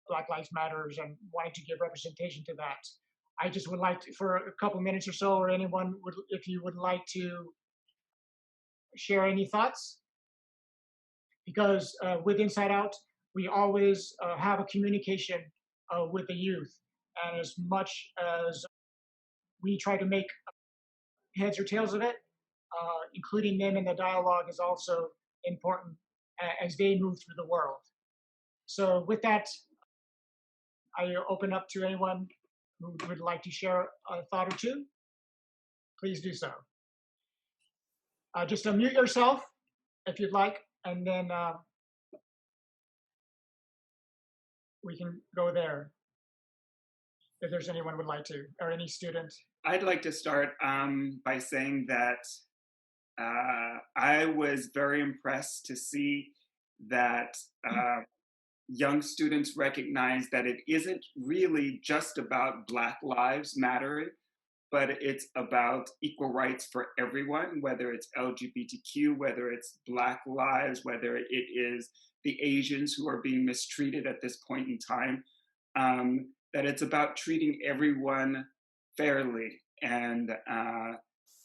Speaker 1: Black Lives Matters and wanting to give representation to that. I just would like to, for a couple minutes or so, or anyone would, if you would like to share any thoughts, because with Inside Out, we always have a communication with the youth, and as much as we try to make heads or tails of it, including them in the dialogue is also important as they move through the world. So with that, I open up to anyone who would like to share a thought or two. Please do so. Just unmute yourself if you'd like, and then we can go there if there's anyone would like to, or any student.
Speaker 5: I'd like to start by saying that I was very impressed to see that young students recognize that it isn't really just about Black Lives Matter, but it's about equal rights for everyone, whether it's LGBTQ, whether it's Black lives, whether it is the Asians who are being mistreated at this point in time, that it's about treating everyone fairly. And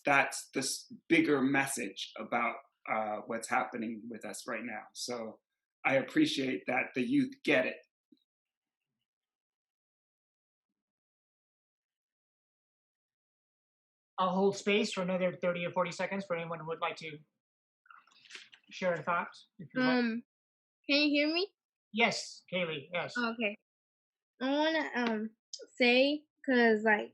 Speaker 5: that's this bigger message about what's happening with us right now. So I appreciate that the youth get it.
Speaker 4: I'll hold space for another 30 or 40 seconds for anyone who would like to share a thought. If you like.
Speaker 19: Can you hear me?
Speaker 4: Yes, Kaylee, yes.
Speaker 19: Okay. I wanna say, cause like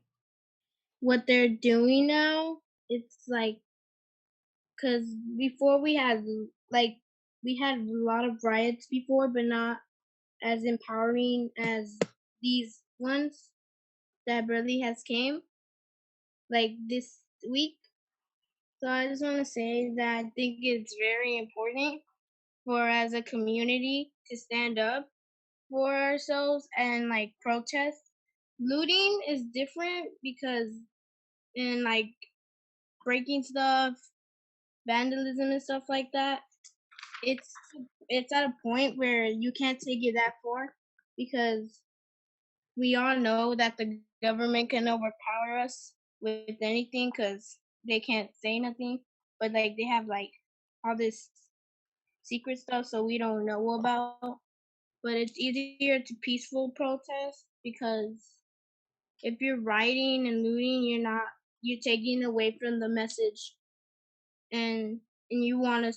Speaker 19: what they're doing now, it's like, cause before we had a lot of riots before, but not as empowering as these ones that barely has came like this week. So I just want to say that I think it's very important for as a community to stand up for ourselves and like protest. Looting is different because in like breaking stuff, vandalism and stuff like that, it's at a point where you can't take it that far because we all know that the government can overpower us with anything because they can't say nothing, but like they have like all this secret stuff so we don't know about. But it's easier to peaceful protest because if you're rioting and looting, you're taking away from the message, and you want to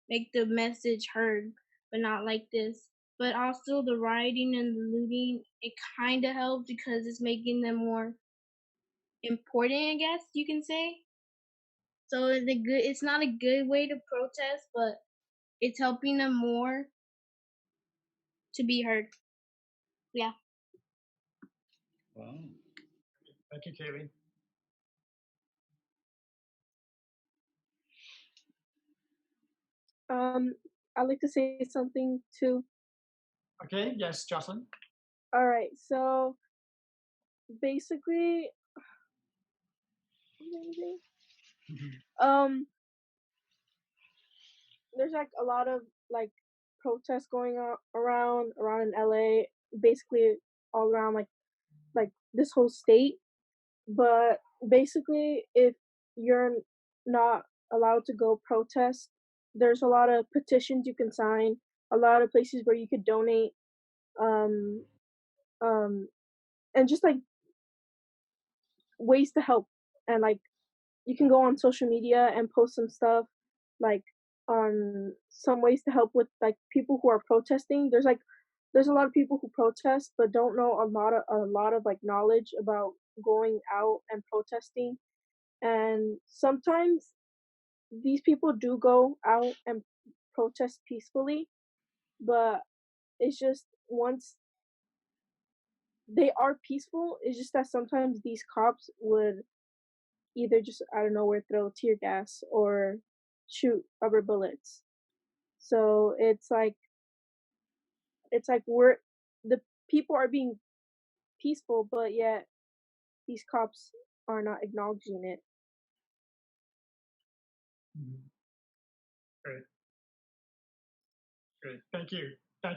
Speaker 19: make the message heard, but not like this. But also the rioting and the looting, it kind of helps because it's making them more important, I guess you can say. So it's not a good way to protest, but it's helping them more to be heard. Yeah.
Speaker 11: Wow.
Speaker 4: Thank you, Kaylee.
Speaker 2: I'd like to say something too.
Speaker 4: Okay, yes, Jocelyn.
Speaker 2: All right, so basically, there's like a lot of like protests going on around in LA, basically all around like this whole state. But basically, if you're not allowed to go protest, there's a lot of petitions you can sign, a lot of places where you could donate, um, and just like ways to help. And like you can go on social media and post some stuff, like on some ways to help with like people who are protesting. There's a lot of people who protest but don't know a lot of like knowledge about going out and protesting. And sometimes these people do go out and protest peacefully, but it's just once they are peaceful, it's just that sometimes these cops would either just out of nowhere throw tear gas or shoot rubber bullets. So it's like the people are being peaceful, but yet these cops are not acknowledging it.
Speaker 4: Great. Great. Thank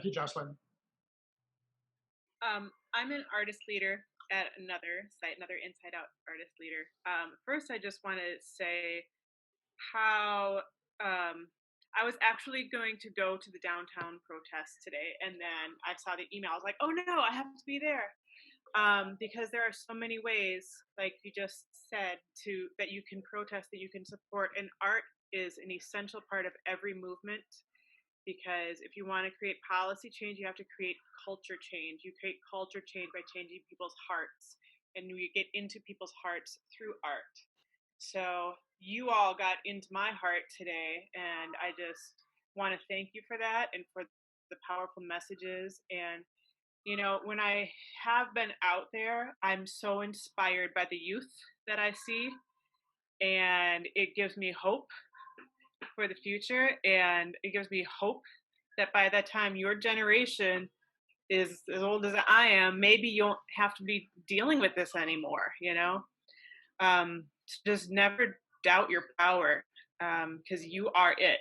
Speaker 4: you, Jocelyn.
Speaker 22: I'm an artist leader at another site, another Inside Out artist leader. First, I just want to say how I was actually going to go to the downtown protest today, and then I saw the email. I was like, oh no, I have to be there. Because there are so many ways, like you just said, that you can protest, that you can support, and art is an essential part of every movement. Because if you want to create policy change, you have to create culture change. You create culture change by changing people's hearts, and you get into people's hearts through art. So you all got into my heart today, and I just want to thank you for that and for the powerful messages. And you know, when I have been out there, I'm so inspired by the youth that I see, and it gives me hope for the future, and it gives me hope that by that time your generation is as old as I am, maybe you won't have to be dealing with this anymore, you know? to just never doubt your power, because you are it.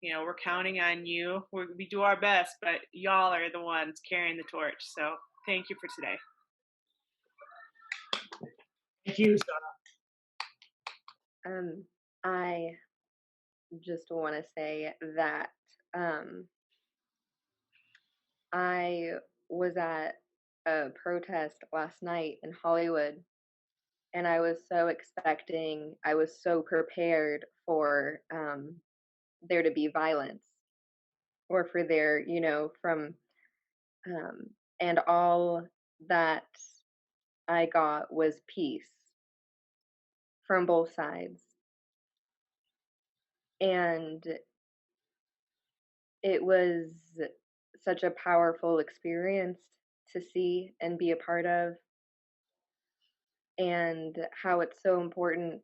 Speaker 22: We're counting on you. We do our best, but y'all are the ones carrying the torch. So thank you for today.
Speaker 4: Thank you, Sarah.
Speaker 15: I just want to say that I was at a protest last night in Hollywood, and I was so prepared for there to be violence, or for there, and all that I got was peace from both sides. And it was such a powerful experience to see and be a part of, and how it's so important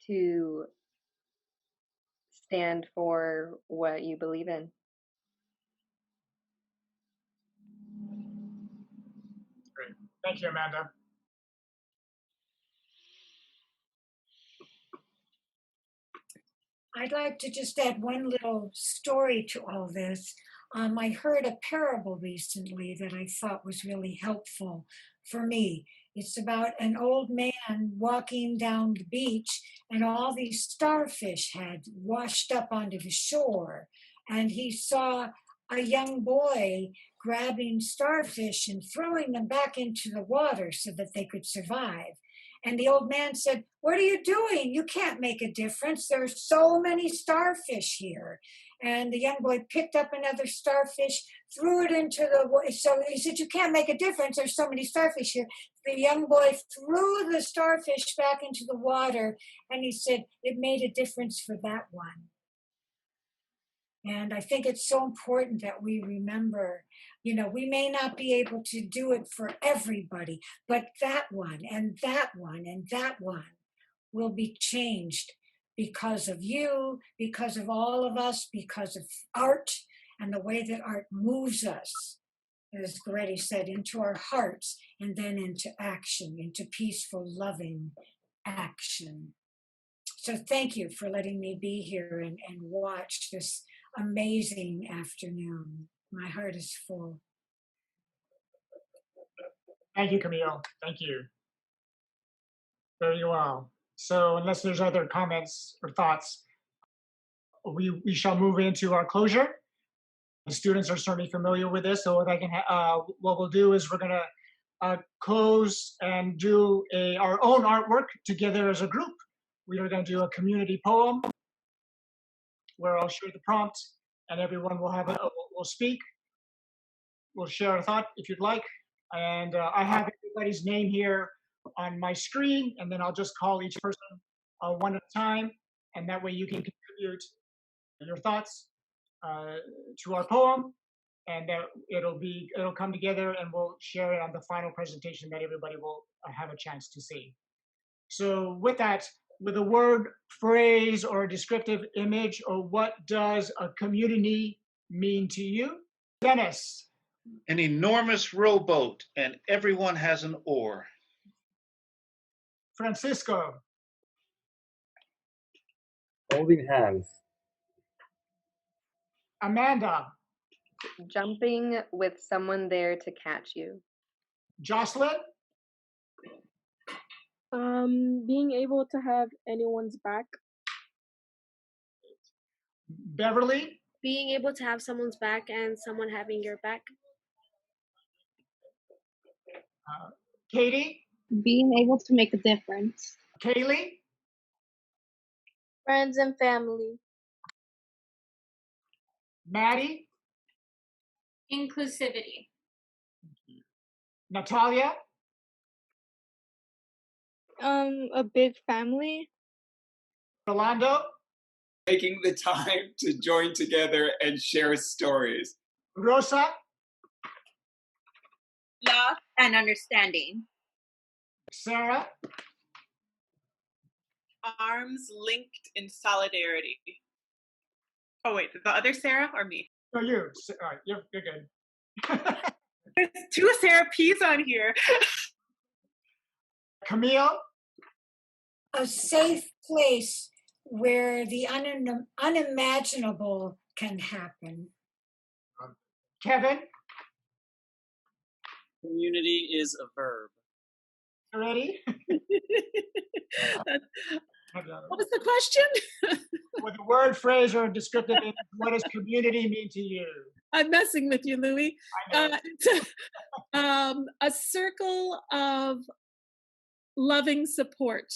Speaker 15: to stand for what you believe in.
Speaker 4: Great. Thank you, Amanda.
Speaker 3: I'd like to just add one little story to all this. I heard a parable recently that I thought was really helpful for me. It's about an old man walking down the beach, and all these starfish had washed up onto the shore. And he saw a young boy grabbing starfish and throwing them back into the water so that they could survive. And the old man said, "What are you doing? You can't make a difference. There's so many starfish here." And the young boy picked up another starfish, threw it into the water. So he said, "You can't make a difference. There's so many starfish here." The young boy threw the starfish back into the water, and he said, "It made a difference for that one." And I think it's so important that we remember, we may not be able to do it for everybody, but that one and that one and that one will be changed because of you, because of all of us, because of art and the way that art moves us, as Goretti said, into our hearts and then into action, into peaceful, loving action. So thank you for letting me be here and watch this amazing afternoon. My heart is full.
Speaker 4: Thank you, Camille. Thank you. Very well. So unless there's other comments or thoughts, we shall move into our closure. The students are certainly familiar with this, so what we'll do is we're going to close and do our own artwork together as a group. We are going to do a community poem where I'll share the prompt, and everyone will will speak. We'll share a thought if you'd like. And I have everybody's name here on my screen, and then I'll just call each person one at a time, and that way you can contribute your thoughts to our poem, and it'll come together, and we'll share it on the final presentation that everybody will have a chance to see. So with that, with a word, phrase, or a descriptive image, or what does a community mean to you? Dennis.
Speaker 11: An enormous rowboat, and everyone has an oar.
Speaker 4: Francisco.
Speaker 6: Holding hands.
Speaker 4: Amanda.
Speaker 15: Jumping with someone there to catch you.
Speaker 4: Jocelyn.
Speaker 2: Being able to have anyone's back.
Speaker 4: Beverly.
Speaker 23: Being able to have someone's back and someone having your back.
Speaker 4: Katie.
Speaker 21: Being able to make a difference.
Speaker 4: Kaylee.
Speaker 8: Friends and family.
Speaker 4: Maddie.
Speaker 24: Inclusivity.
Speaker 4: Natalia.
Speaker 8: A big family.
Speaker 4: Rolando.
Speaker 5: Taking the time to join together and share stories.
Speaker 4: Rosa.
Speaker 24: Love and understanding.
Speaker 4: Sarah.
Speaker 22: Arms linked in solidarity. Oh wait, the other Sarah or me?
Speaker 4: No, you. All right, you're good.
Speaker 22: There's two Sarah P's on here.
Speaker 4: Camille.
Speaker 3: a safe place where the unimaginable can happen.
Speaker 1: Kevin?
Speaker 7: Community is a verb.
Speaker 1: Ready?
Speaker 14: What was the question?
Speaker 1: With a word, phrase, or descriptive, what does community mean to you?
Speaker 14: I'm messing with you, Louie. A circle of loving support.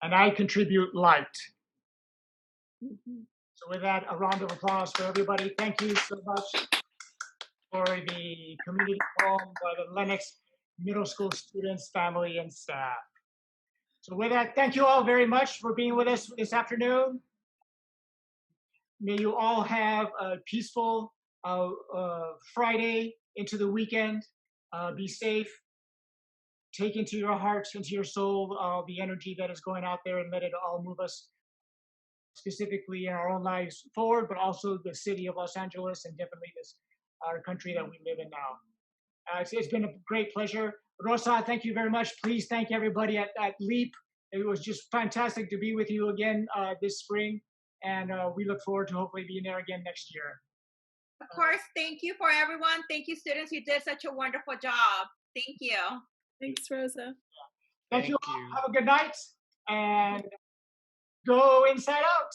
Speaker 1: And I contribute light. So with that, a round of applause for everybody. Thank you so much for the community poem by the Lennox Middle School students, family, and staff. So with that, thank you all very much for being with us this afternoon. May you all have a peaceful Friday into the weekend. Be safe. Take into your hearts, into your soul, the energy that is going out there, and let it all move us specifically in our own lives forward, but also the city of Los Angeles and definitely our country that we live in now. It's been a great pleasure. Rosa, thank you very much. Please thank everybody at LEAP. It was just fantastic to be with you again this spring, and we look forward to hopefully being there again next year.
Speaker 24: Of course, thank you for everyone. Thank you, students. You did such a wonderful job. Thank you.
Speaker 14: Thanks, Rosa.
Speaker 1: Thank you all. Have a good night, and go inside out.